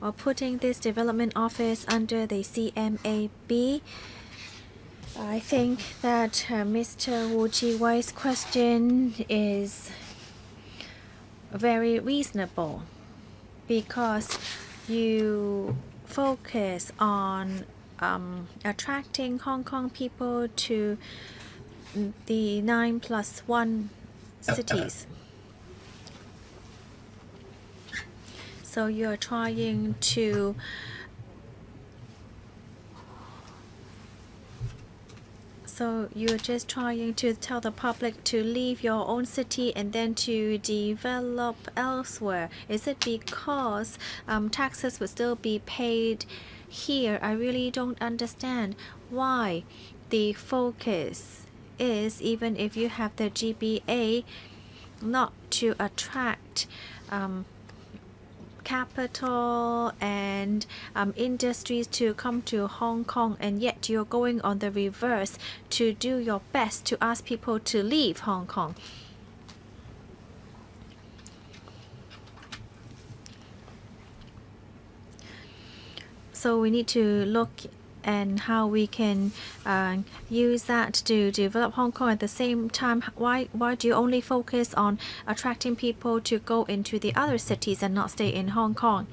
Or putting this development office under the CMAB, I think that Mr. Wu Ji-Wei's question is very reasonable, because you focus on attracting Hong Kong people to the 9+1 cities. So you're trying to you're just trying to tell the public to leave your own city and then to develop elsewhere. Is it because taxes will still be paid here? I really don't understand why the focus is, even if you have the GBA, not to attract capital and industries to come to Hong Kong, and yet you're going on the reverse to do your best to ask people to leave Hong Kong. So we need to look and how we can use that to develop Hong Kong. At the same time, why do you only focus on attracting people to go into the other cities and not stay in Hong Kong?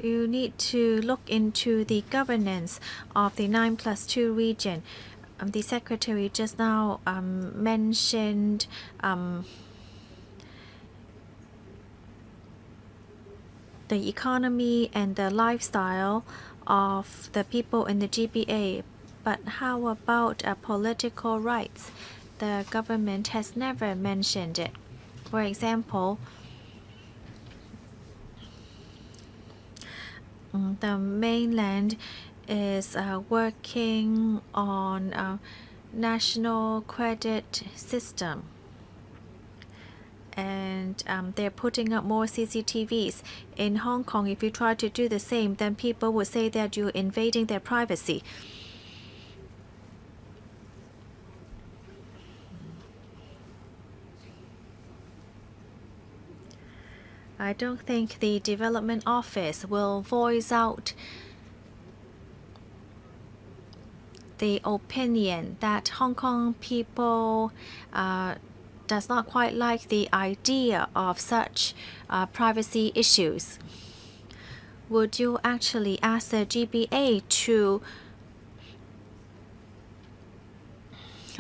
You need to look into the governance of the 9+2 region. The secretary just now mentioned the economy and the lifestyle of the people in the GBA. But how about political rights? The government has never mentioned it. For example, the mainland is working on a national credit system, and they're putting up more CCTVs. In Hong Kong, if you try to do the same, then people would say that you're invading their privacy. I don't think the development office will voice out the opinion that Hong Kong people does not quite like the idea of such privacy issues. Would you actually ask the GBA to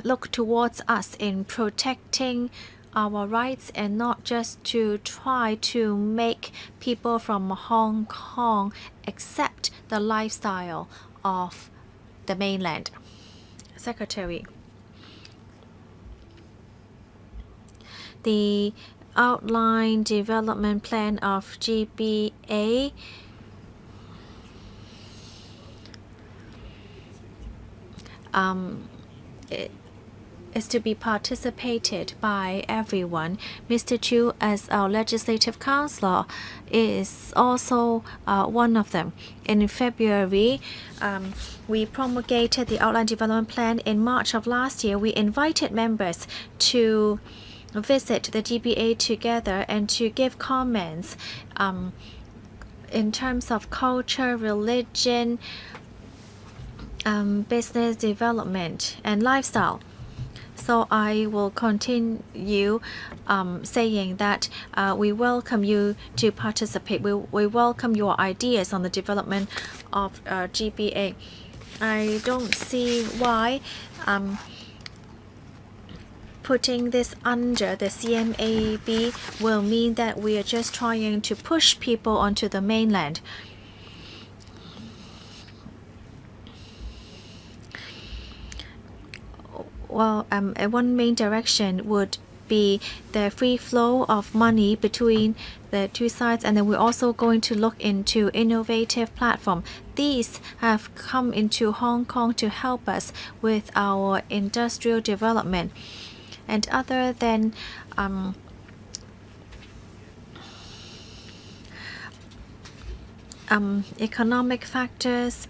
look towards us in protecting our rights and not just to try to make people from Hong Kong accept the lifestyle of the mainland? Secretary, the outline development plan of GBA is to be participated by everyone. Mr. Chu, as our legislative counselor, is also one of them. In February, we promulgated the outline development plan. In March of last year, we invited members to visit the GBA together and to give comments in terms of culture, religion, business development, and lifestyle. So I will continue saying that we welcome you to participate. We welcome your ideas on the development of GBA. I don't see why putting this under the CMAB will mean that we are just trying to push people onto the mainland. Well, one main direction would be the free flow of money between the two sides, and then we're also going to look into innovative platform. These have come into Hong Kong to help us with our industrial development. And other than economic factors,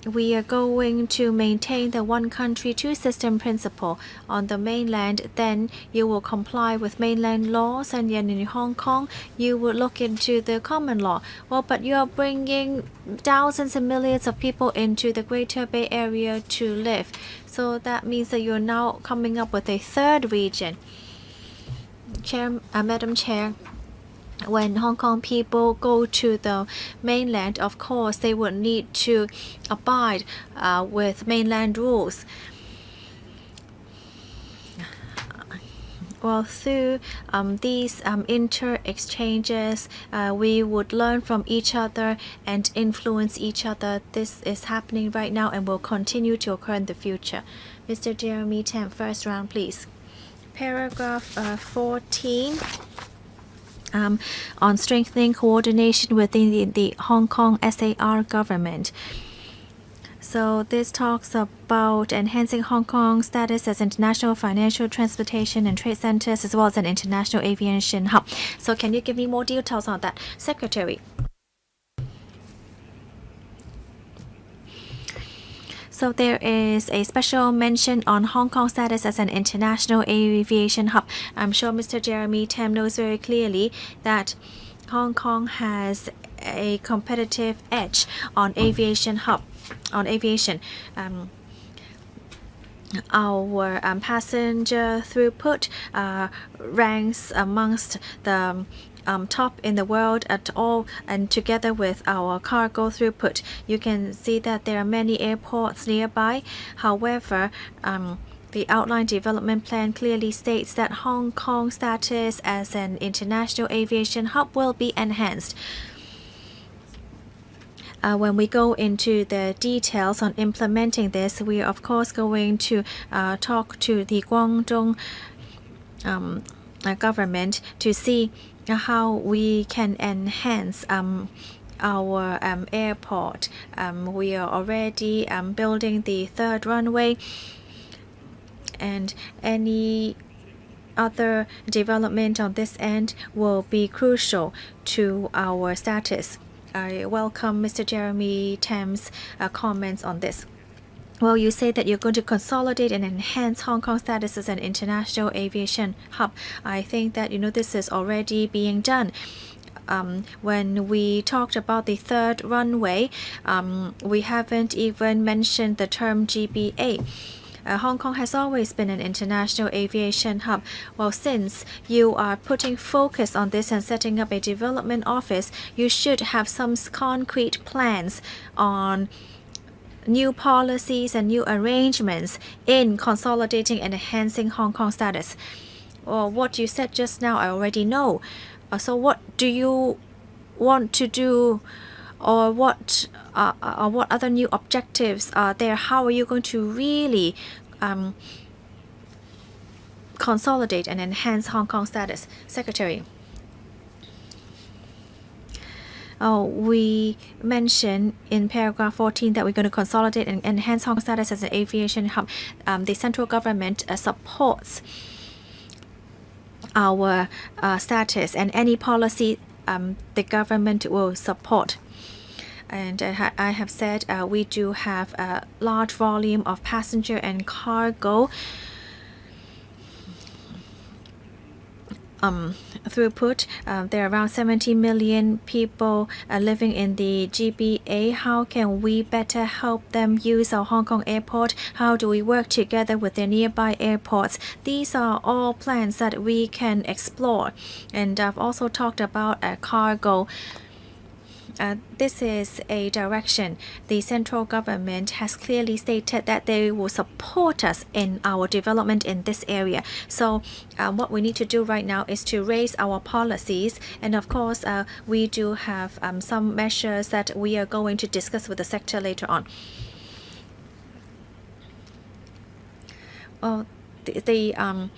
we are going to maintain the one country, two system principle on the mainland. Then you will comply with mainland laws, and then in Hong Kong you will look into the common law. Well, but you are bringing thousands and millions of people into the Greater Bay Area to live, so that means that you're now coming up with a third region. Madam Chair, when Hong Kong people go to the mainland, of course, they would need to abide with mainland rules. Well, through these inter-exchanges, we would learn from each other and influence each other. This is happening right now and will continue to occur in the future. Mr. Jeremy Tam, first round, please. Paragraph 14. On strengthening coordination within the Hong Kong SAR government. So this talks about enhancing Hong Kong's status as international financial, transportation and trade centers, as well as an international aviation hub. So can you give me more details on that, Secretary? So there is a special mention on Hong Kong's status as an international aviation hub. I'm sure Mr. Jeremy Tam knows very clearly that Hong Kong has a competitive edge on aviation hub, on aviation. Our passenger throughput ranks amongst the top in the world at all, and together with our cargo throughput, you can see that there are many airports nearby. However, the outline development plan clearly states that Hong Kong's status as an international aviation hub will be enhanced. When we go into the details on implementing this, we are of course going to talk to the Guangdong government to see how we can enhance our airport. We are already building the third runway, and any other development on this end will be crucial to our status. I welcome Mr. Jeremy Tam's comments on this. Well, you say that you're going to consolidate and enhance Hong Kong's status as an international aviation hub. I think that, this is already being done. When we talked about the third runway, we haven't even mentioned the term GBA. Hong Kong has always been an international aviation hub. Well, since you are putting focus on this and setting up a development office, you should have some concrete plans on new policies and new arrangements in consolidating and enhancing Hong Kong status. Or what you said just now, I already know. So what do you want to do, or what other new objectives are there? How are you going to really consolidate and enhance Hong Kong status? Secretary. We mentioned in paragraph 14 that we're going to consolidate and enhance Hong Kong status as an aviation hub. The central government supports our status, and any policy the government will support. And I have said we do have a large volume of passenger and cargo throughput. There are around 70 million people living in the GBA. How can we better help them use our Hong Kong airport? How do we work together with the nearby airports? These are all plans that we can explore. And I've also talked about cargo. This is a direction. The central government has clearly stated that they will support us in our development in this area. So what we need to do right now is to raise our policies. And of course, we do have some measures that we are going to discuss with the sector later on. Well, the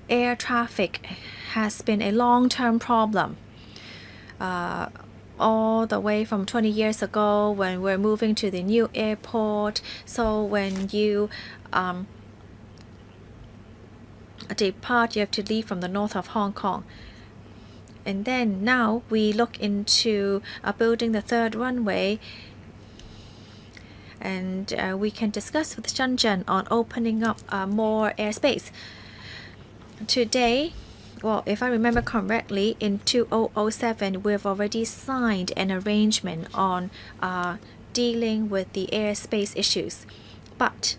air traffic has been a long-term problem. All the way from 20 years ago when we're moving to the new airport. So when you depart, you have to leave from the north of Hong Kong. And then now we look into building the third runway, and we can discuss with Shenzhen on opening up more airspace. Today, well, if I remember correctly, in 2007, we've already signed an arrangement on dealing with the airspace issues. But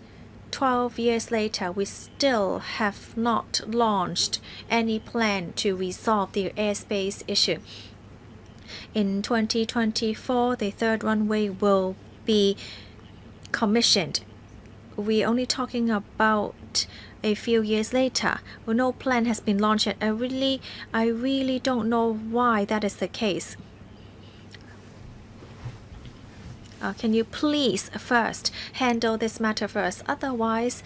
12 years later, we still have not launched any plan to resolve the airspace issue. In 2024, the third runway will be commissioned. We're only talking about a few years later. Well, no plan has been launched yet. I really don't know why that is the case. Can you please first handle this matter first? Otherwise,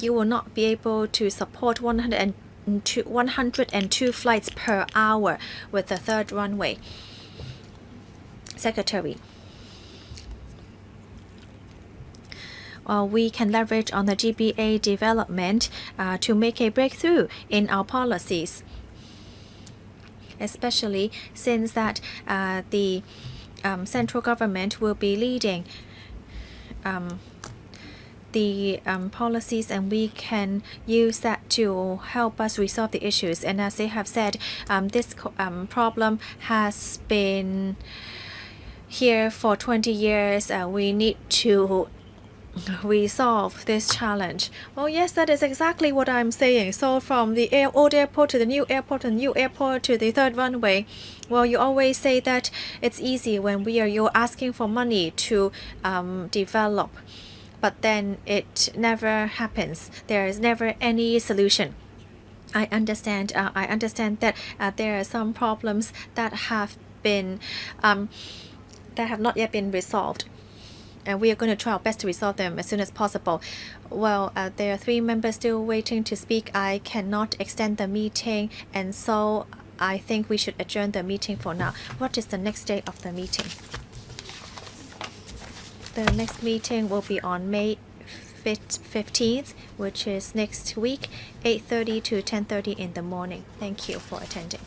you will not be able to support 102 flights per hour with the third runway. Secretary. We can leverage on the GBA development to make a breakthrough in our policies, especially since that the central government will be leading the policies, and we can use that to help us resolve the issues. And as they have said, this problem has been here for 20 years. We need to resolve this challenge. Well, yes, that is exactly what I'm saying. So from the old airport to the new airport and new airport to the third runway, well, you always say that it's easy when you're asking for money to develop, but then it never happens. There is never any solution. I understand that there are some problems that have not yet been resolved, and we are going to try our best to resolve them as soon as possible. Well, there are 3 members still waiting to speak. I cannot extend the meeting, and so I think we should adjourn the meeting for now. What is the next date of the meeting? The next meeting will be on May 15th, which is next week, 8:30 to 10:30 in the morning. Thank you for attending.